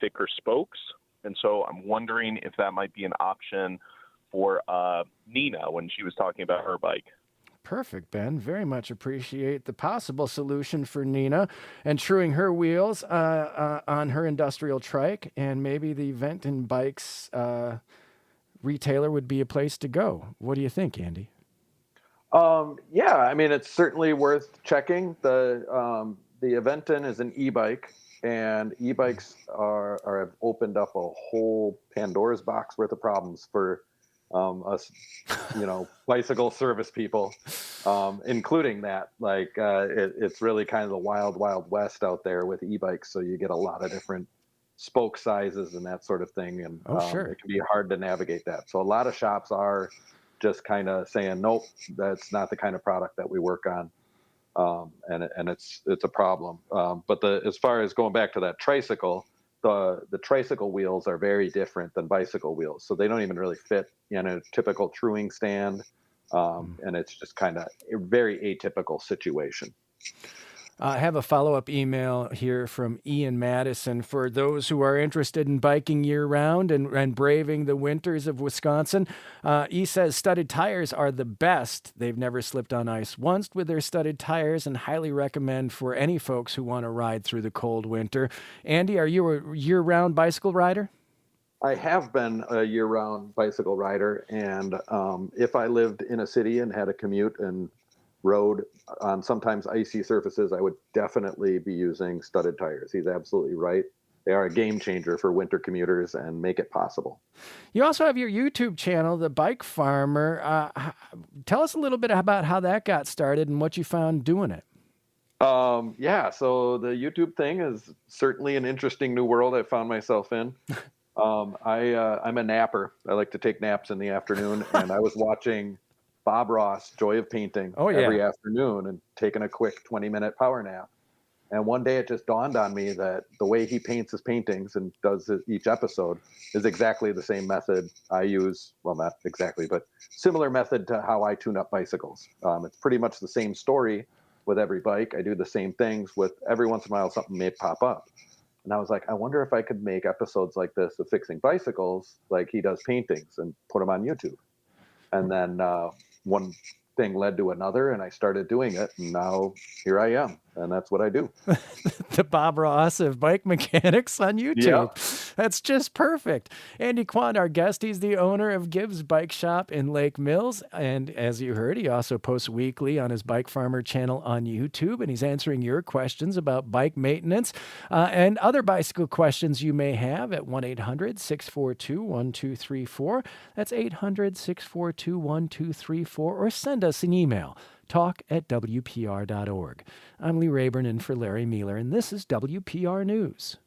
thicker spokes. And so I'm wondering if that might be an option for Nina when she was talking about her bike. Perfect, Ben. Very much appreciate the possible solution for Nina and truing her wheels on her industrial trike. And maybe the Lengthen Bikes retailer would be a place to go. What do you think, Andy? Yeah, I mean, it's certainly worth checking. The Aventon is an e-bike, and e-bikes have opened up a whole Pandora's box worth of problems for us, bicycle service people, including that. Like, it's really kind of the wild, wild west out there with e-bikes. So you get a lot of different spoke sizes and that sort of thing. And sure. It can be hard to navigate that. So a lot of shops are just kind of saying, nope, that's not the kind of product that we work on. And it's a problem. But as far as going back to that tricycle, the tricycle wheels are very different than bicycle wheels. So they don't even really fit in a typical truing stand. And it's just kind of a very atypical situation. I have a follow-up email here from Ian Madison. For those who are interested in biking year-round and braving the winters of Wisconsin, he says studded tires are the best. They've never slipped on ice once with their studded tires and highly recommend for any folks who want to ride through the cold winter. Andy, are you a year-round bicycle rider? I have been a year-round bicycle rider, and if I lived in a city and had a commute and rode on sometimes icy surfaces, I would definitely be using studded tires. He's absolutely right. They are a game changer for winter commuters and make it possible. You also have your YouTube channel, The Bike Farmer. Tell us a little bit about how that got started and what you found doing it. Yeah, so the YouTube thing is certainly an interesting new world I found myself in. I'm a napper. I like to take naps in the afternoon, and I was watching Bob Ross, Joy of Painting, every afternoon and taking a quick 20-minute power nap. And one day it just dawned on me that the way he paints his paintings and does each episode is exactly the same method I use. Well, not exactly, but similar method to how I tune up bicycles. It's pretty much the same story with every bike. I do the same things with every once in a while something may pop up. And I was like, I wonder if I could make episodes like this of fixing bicycles like he does paintings and put them on YouTube. And then one thing led to another, and I started doing it, and now here I am, and that's what I do. The Bob Ross of bike mechanics on YouTube. Yeah. That's just perfect. Andy Quandt, our guest, he's the owner of Gibbs Bike Shop in Lake Mills, and as you heard, he also posts weekly on his Bike Farmer channel on YouTube, and he's answering your questions about bike maintenance and other bicycle questions you may have at 1-800-642-1234. That's 800-642-1234, or send us an email, talk@wpr.org. I'm Lee Rayburn in for Larry Mueller, and this is WPR News.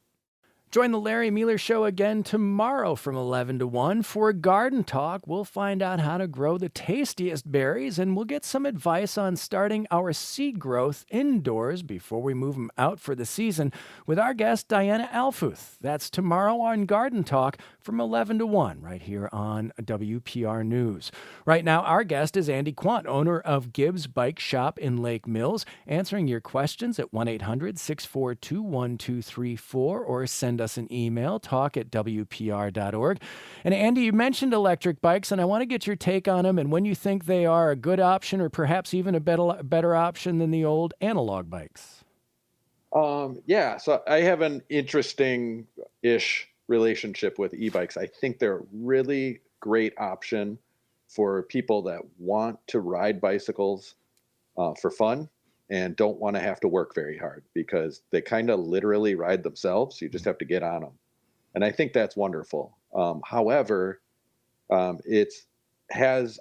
Join the Larry Mueller Show again tomorrow from 11 to 1 for Garden Talk. We'll find out how to grow the tastiest berries, and we'll get some advice on starting our seed growth indoors before we move them out for the season with our guest, Diana Alfuth. That's tomorrow on Garden Talk from 11 to 1 right here on WPR News. Right now, our guest is Andy Quandt, owner of Gibbs Bike Shop in Lake Mills, answering your questions at 1-800-642-1234 or send us an email, talk@wpr.org. And Andy, you mentioned electric bikes, and I want to get your take on them and when you think they are a good option or perhaps even a better option than the old analog bikes. Yeah, so I have an interesting-ish relationship with e-bikes. I think they're a really great option for people that want to ride bicycles for fun and don't want to have to work very hard because they kind of literally ride themselves. You just have to get on them. And I think that's wonderful. However, it's has,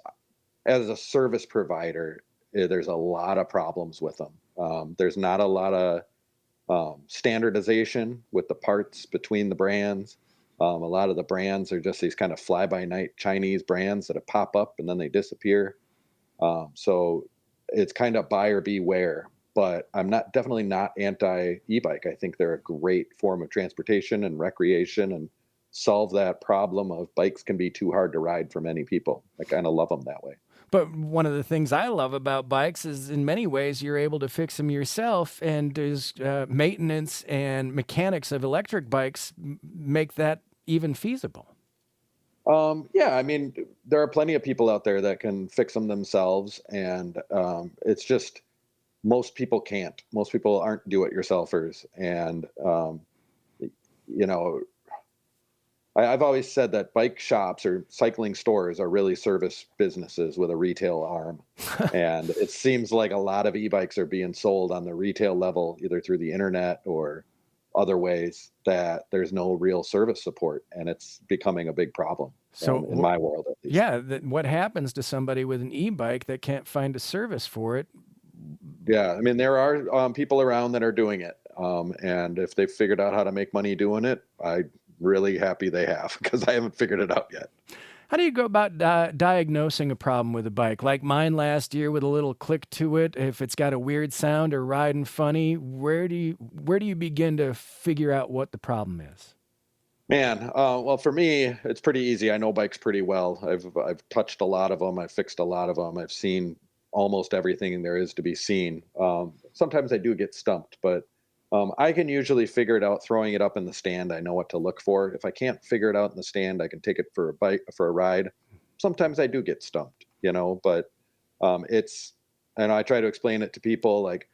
as a service provider, there's a lot of problems with them. There's not a lot of standardization with the parts between the brands. A lot of the brands are just these kind of fly-by-night Chinese brands that pop up and then they disappear. So it's kind of buyer beware, but I'm definitely not anti e-bike. I think they're a great form of transportation and recreation and solve that problem of bikes can be too hard to ride for many people. I kind of love them that way. But one of the things I love about bikes is in many ways you're able to fix them yourself, and there's maintenance and mechanics of electric bikes make that even feasible. Yeah, I mean, there are plenty of people out there that can fix them themselves, and it's just most people can't. Most people aren't do-it-yourselfers, and you know, I've always said that bike shops or cycling stores are really service businesses with a retail arm, and it seems like a lot of e-bikes are being sold on the retail level, either through the internet or other ways that there's no real service support, and it's becoming a big problem. So In my world, at least. Yeah, what happens to somebody with an e-bike that can't find a service for it? Yeah, I mean, there are people around that are doing it, and if they've figured out how to make money doing it, I'm really happy they have, because I haven't figured it out yet. How do you go about diagnosing a problem with a bike? Like mine last year with a little click to it, if it's got a weird sound or riding funny, where do you begin to figure out what the problem is? Man, well, for me, it's pretty easy. I know bikes pretty well. I've touched a lot of them. I've fixed a lot of them. I've seen almost everything there is to be seen. Sometimes I do get stumped, but I can usually figure it out throwing it up in the stand. I know what to look for. If I can't figure it out in the stand, I can take it for a ride. Sometimes I do get stumped, but and I try to explain it to people like,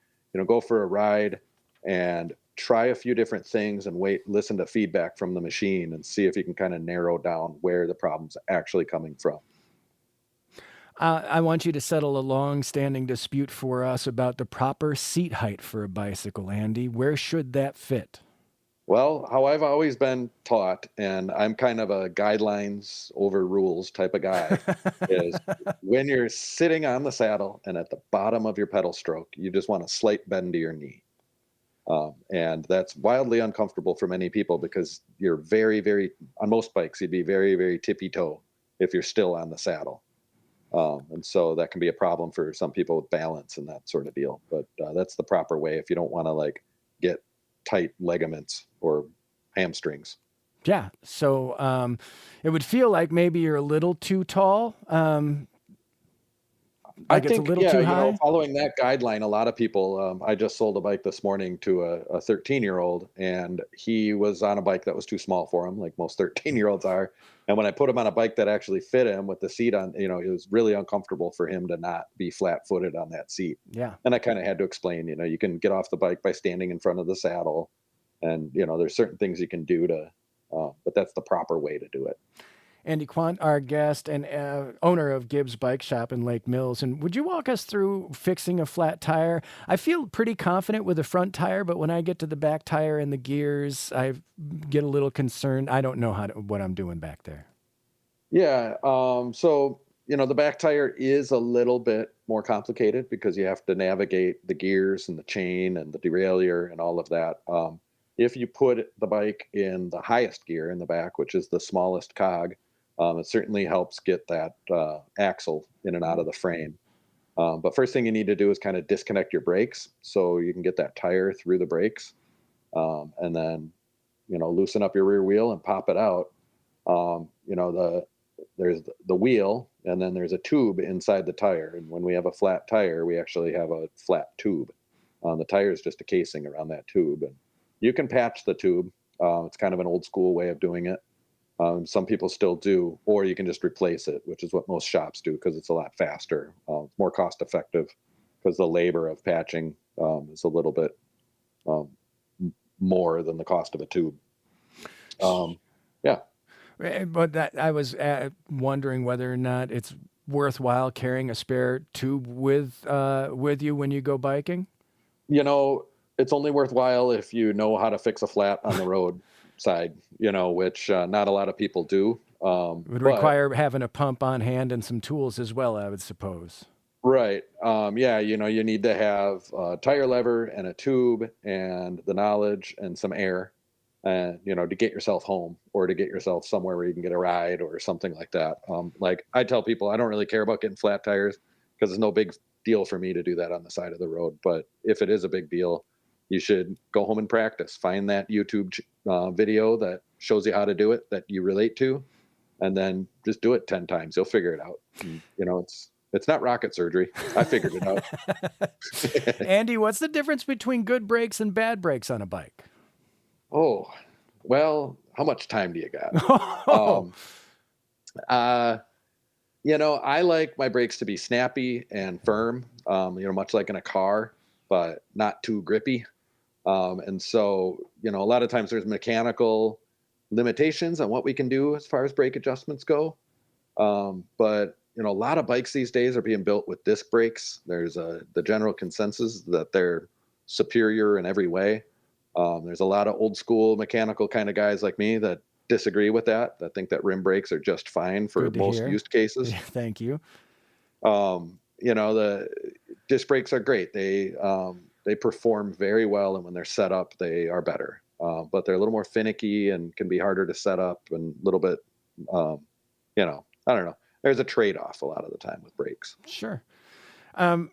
go for a ride and try a few different things and listen to feedback from the machine and see if you can kind of narrow down where the problem's actually coming from. I want you to settle a long-standing dispute for us about the proper seat height for a bicycle, Andy. Where should that fit? Well, how I've always been taught, and I'm kind of a guidelines over rules type of guy, is when you're sitting on the saddle and at the bottom of your pedal stroke, you just want a slight bend to your knee. And that's wildly uncomfortable for many people because you're very, very, on most bikes, you'd be very, very tippy-toe if you're still on the saddle. And so that can be a problem for some people with balance and that sort of deal. But that's the proper way if you don't want to get tight ligaments or hamstrings. Yeah. So it would feel like maybe you're a little too tall. I think, it's a little too high. Following that guideline, a lot of people, I just sold a bike this morning to a 13-year-old, and he was on a bike that was too small for him, like most 13-year-olds are. And when I put him on a bike that actually fit him with the seat on, it was really uncomfortable for him to not be flat-footed on that seat. Yeah. And I kind of had to explain, you can get off the bike by standing in front of the saddle, and, there's certain things you can do but that's the proper way to do it. Andy Quandt, our guest and owner of Gibbs Bike Shop in Lake Mills. And would you walk us through fixing a flat tire? I feel pretty confident with the front tire, but when I get to the back tire and the gears, I get a little concerned. I don't know what I'm doing back there. Yeah. So, the back tire is a little bit more complicated because you have to navigate the gears and the chain and the derailleur and all of that. if you put the bike in the highest gear in the back, which is the smallest cog, it certainly helps get that axle in and out of the frame. But first thing you need to do is kind of disconnect your brakes so you can get that tire through the brakes, and then loosen up your rear wheel and pop it out. There's the wheel, and then there's a tube inside the tire. And when we have a flat tire, we actually have a flat tube. The tire is just a casing around that tube, and you can patch the tube. It's kind of an old school way of doing it. Some people still do, or you can just replace it, which is what most shops do because it's a lot faster, more cost effective, because the labor of patching is a little bit more than the cost of a tube. Yeah. But I was wondering whether or not it's worthwhile carrying a spare tube with you when you go biking. It's only worthwhile if you know how to fix a flat on the road side, which not a lot of people do. Would require having a pump on hand and some tools as well, I would suppose. Right. You need to have a tire lever and a tube and the knowledge and some air, and to get yourself home or to get yourself somewhere where you can get a ride or something like that. Like I tell people, I don't really care about getting flat tires because it's no big deal for me to do that on the side of the road. But if it is a big deal, you should go home and practice. Find that YouTube video that shows you how to do it that you relate to, and then just do it 10 times. You'll figure it out. And, it's not rocket surgery. I figured it out. Andy, what's the difference between good brakes and bad brakes on a bike? Oh, well, how much time do you got? I like my brakes to be snappy and firm, much like in a car, but not too grippy. And so, a lot of times there's mechanical limitations on what we can do as far as brake adjustments go. But, a lot of bikes these days are being built with disc brakes. There's the general consensus that they're superior in every way. There's a lot of old school mechanical kind of guys like me that disagree with that think that rim brakes are just fine for most use cases. Yeah, thank you. The disc brakes are great. They perform very well, and when they're set up, they are better. But they're a little more finicky and can be harder to set up and a little bit, I don't know. There's a trade-off a lot of the time with brakes. Sure. What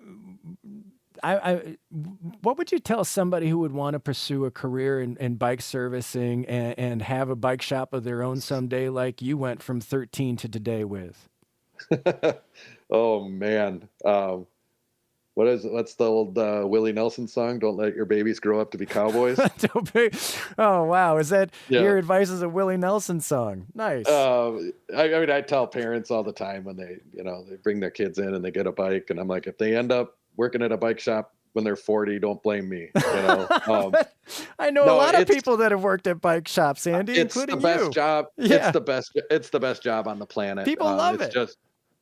would you tell somebody who would want to pursue a career in bike servicing and have a bike shop of their own someday, like you went from 13 to today with? Oh man. What's the old Willie Nelson song? Don't let your babies grow up to be cowboys. Oh, wow. Is that your advice as a Willie Nelson song? Nice. I tell parents all the time when they bring their kids in and they get a bike, and I'm like, if they end up working at a bike shop when they're 40, don't blame me. I know a lot of people that have worked at bike shops, Andy, including you. It's the best job. Yeah. It's the best job on the planet. People love it.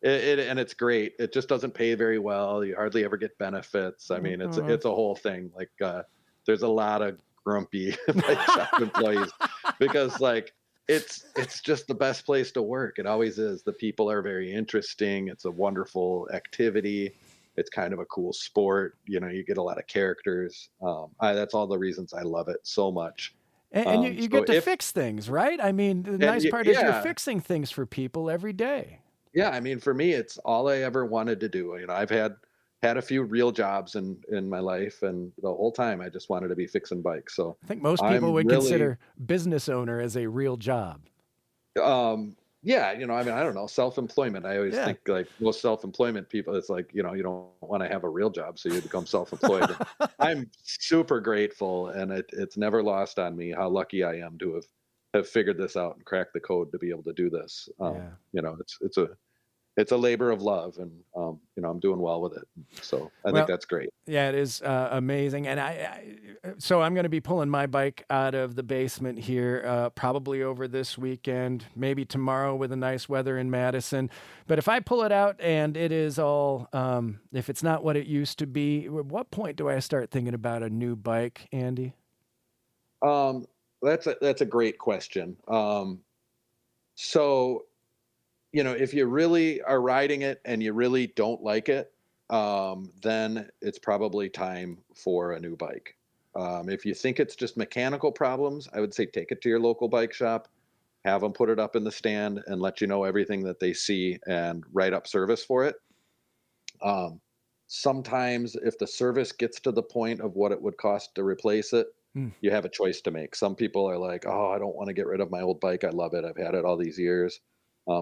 And it's great. It just doesn't pay very well. You hardly ever get benefits. I mean, it's a whole thing. Like, there's a lot of grumpy bike shop employees because it's just the best place to work. It always is. The people are very interesting. It's a wonderful activity. It's kind of a cool sport. You get a lot of characters. That's all the reasons I love it so much. And you get to fix things, right? I mean, the nice part is you're fixing things for people every day. Yeah, I mean, for me, it's all I ever wanted to do. I've had a few real jobs in my life, and the whole time I just wanted to be fixing bikes. So I think most people would consider business owner as a real job. Yeah, I mean, I don't know, self-employment. I always think like most self-employment people, it's like, you don't want to have a real job, so you become self-employed. I'm super grateful, and it's never lost on me how lucky I am to have figured this out and cracked the code to be able to do this. It's a labor of love, and I'm doing well with it. So I think that's great. Yeah, it is amazing. And so I'm going to be pulling my bike out of the basement here probably over this weekend, maybe tomorrow with the nice weather in Madison. But if I pull it out and it is all, if it's not what it used to be, at what point do I start thinking about a new bike, Andy? That's a great question. So, if you really are riding it and you really don't like it, then it's probably time for a new bike. If you think it's just mechanical problems, I would say take it to your local bike shop, have them put it up in the stand and let you know everything that they see and write up service for it. Sometimes if the service gets to the point of what it would cost to replace it, you have a choice to make. Some people are like, oh, I don't want to get rid of my old bike. I love it. I've had it all these years.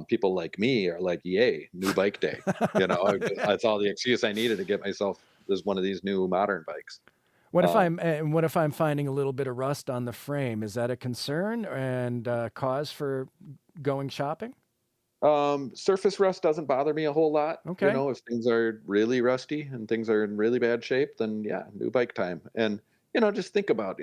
People like me are like, yay, new bike day. That's all the excuse I needed to get myself this one of these new modern bikes. What if I'm finding a little bit of rust on the frame? Is that a concern and cause for going shopping? Surface rust doesn't bother me a whole lot. Okay. If things are really rusty and things are in really bad shape, then yeah, new bike time. And, just think about,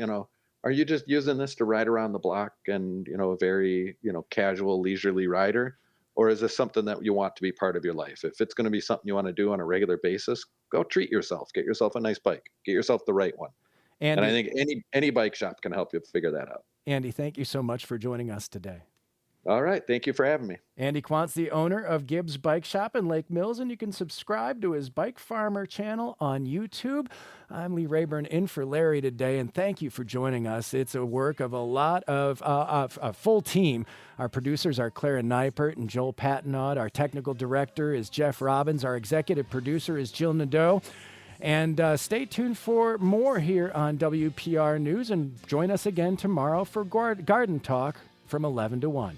are you just using this to ride around the block and, a very, casual, leisurely rider? Or is this something that you want to be part of your life? If it's going to be something you want to do on a regular basis, go treat yourself. Get yourself a nice bike. Get yourself the right one. And I think any bike shop can help you figure that out. Andy, thank you so much for joining us today. All right. Thank you for having me. Andy Quant's the owner of Gibbs Bike Shop in Lake Mills, and you can subscribe to his Bike Farmer channel on YouTube. I'm Lee Rayburn in for Larry today, and thank you for joining us. It's a work of a full team. Our producers are Clara Neipert and Joel Patinaud. Our technical director is Jeff Robbins. Our executive producer is Jill Nadeau. And stay tuned for more here on WPR News, and join us again tomorrow for Garden Talk from 11 to 1.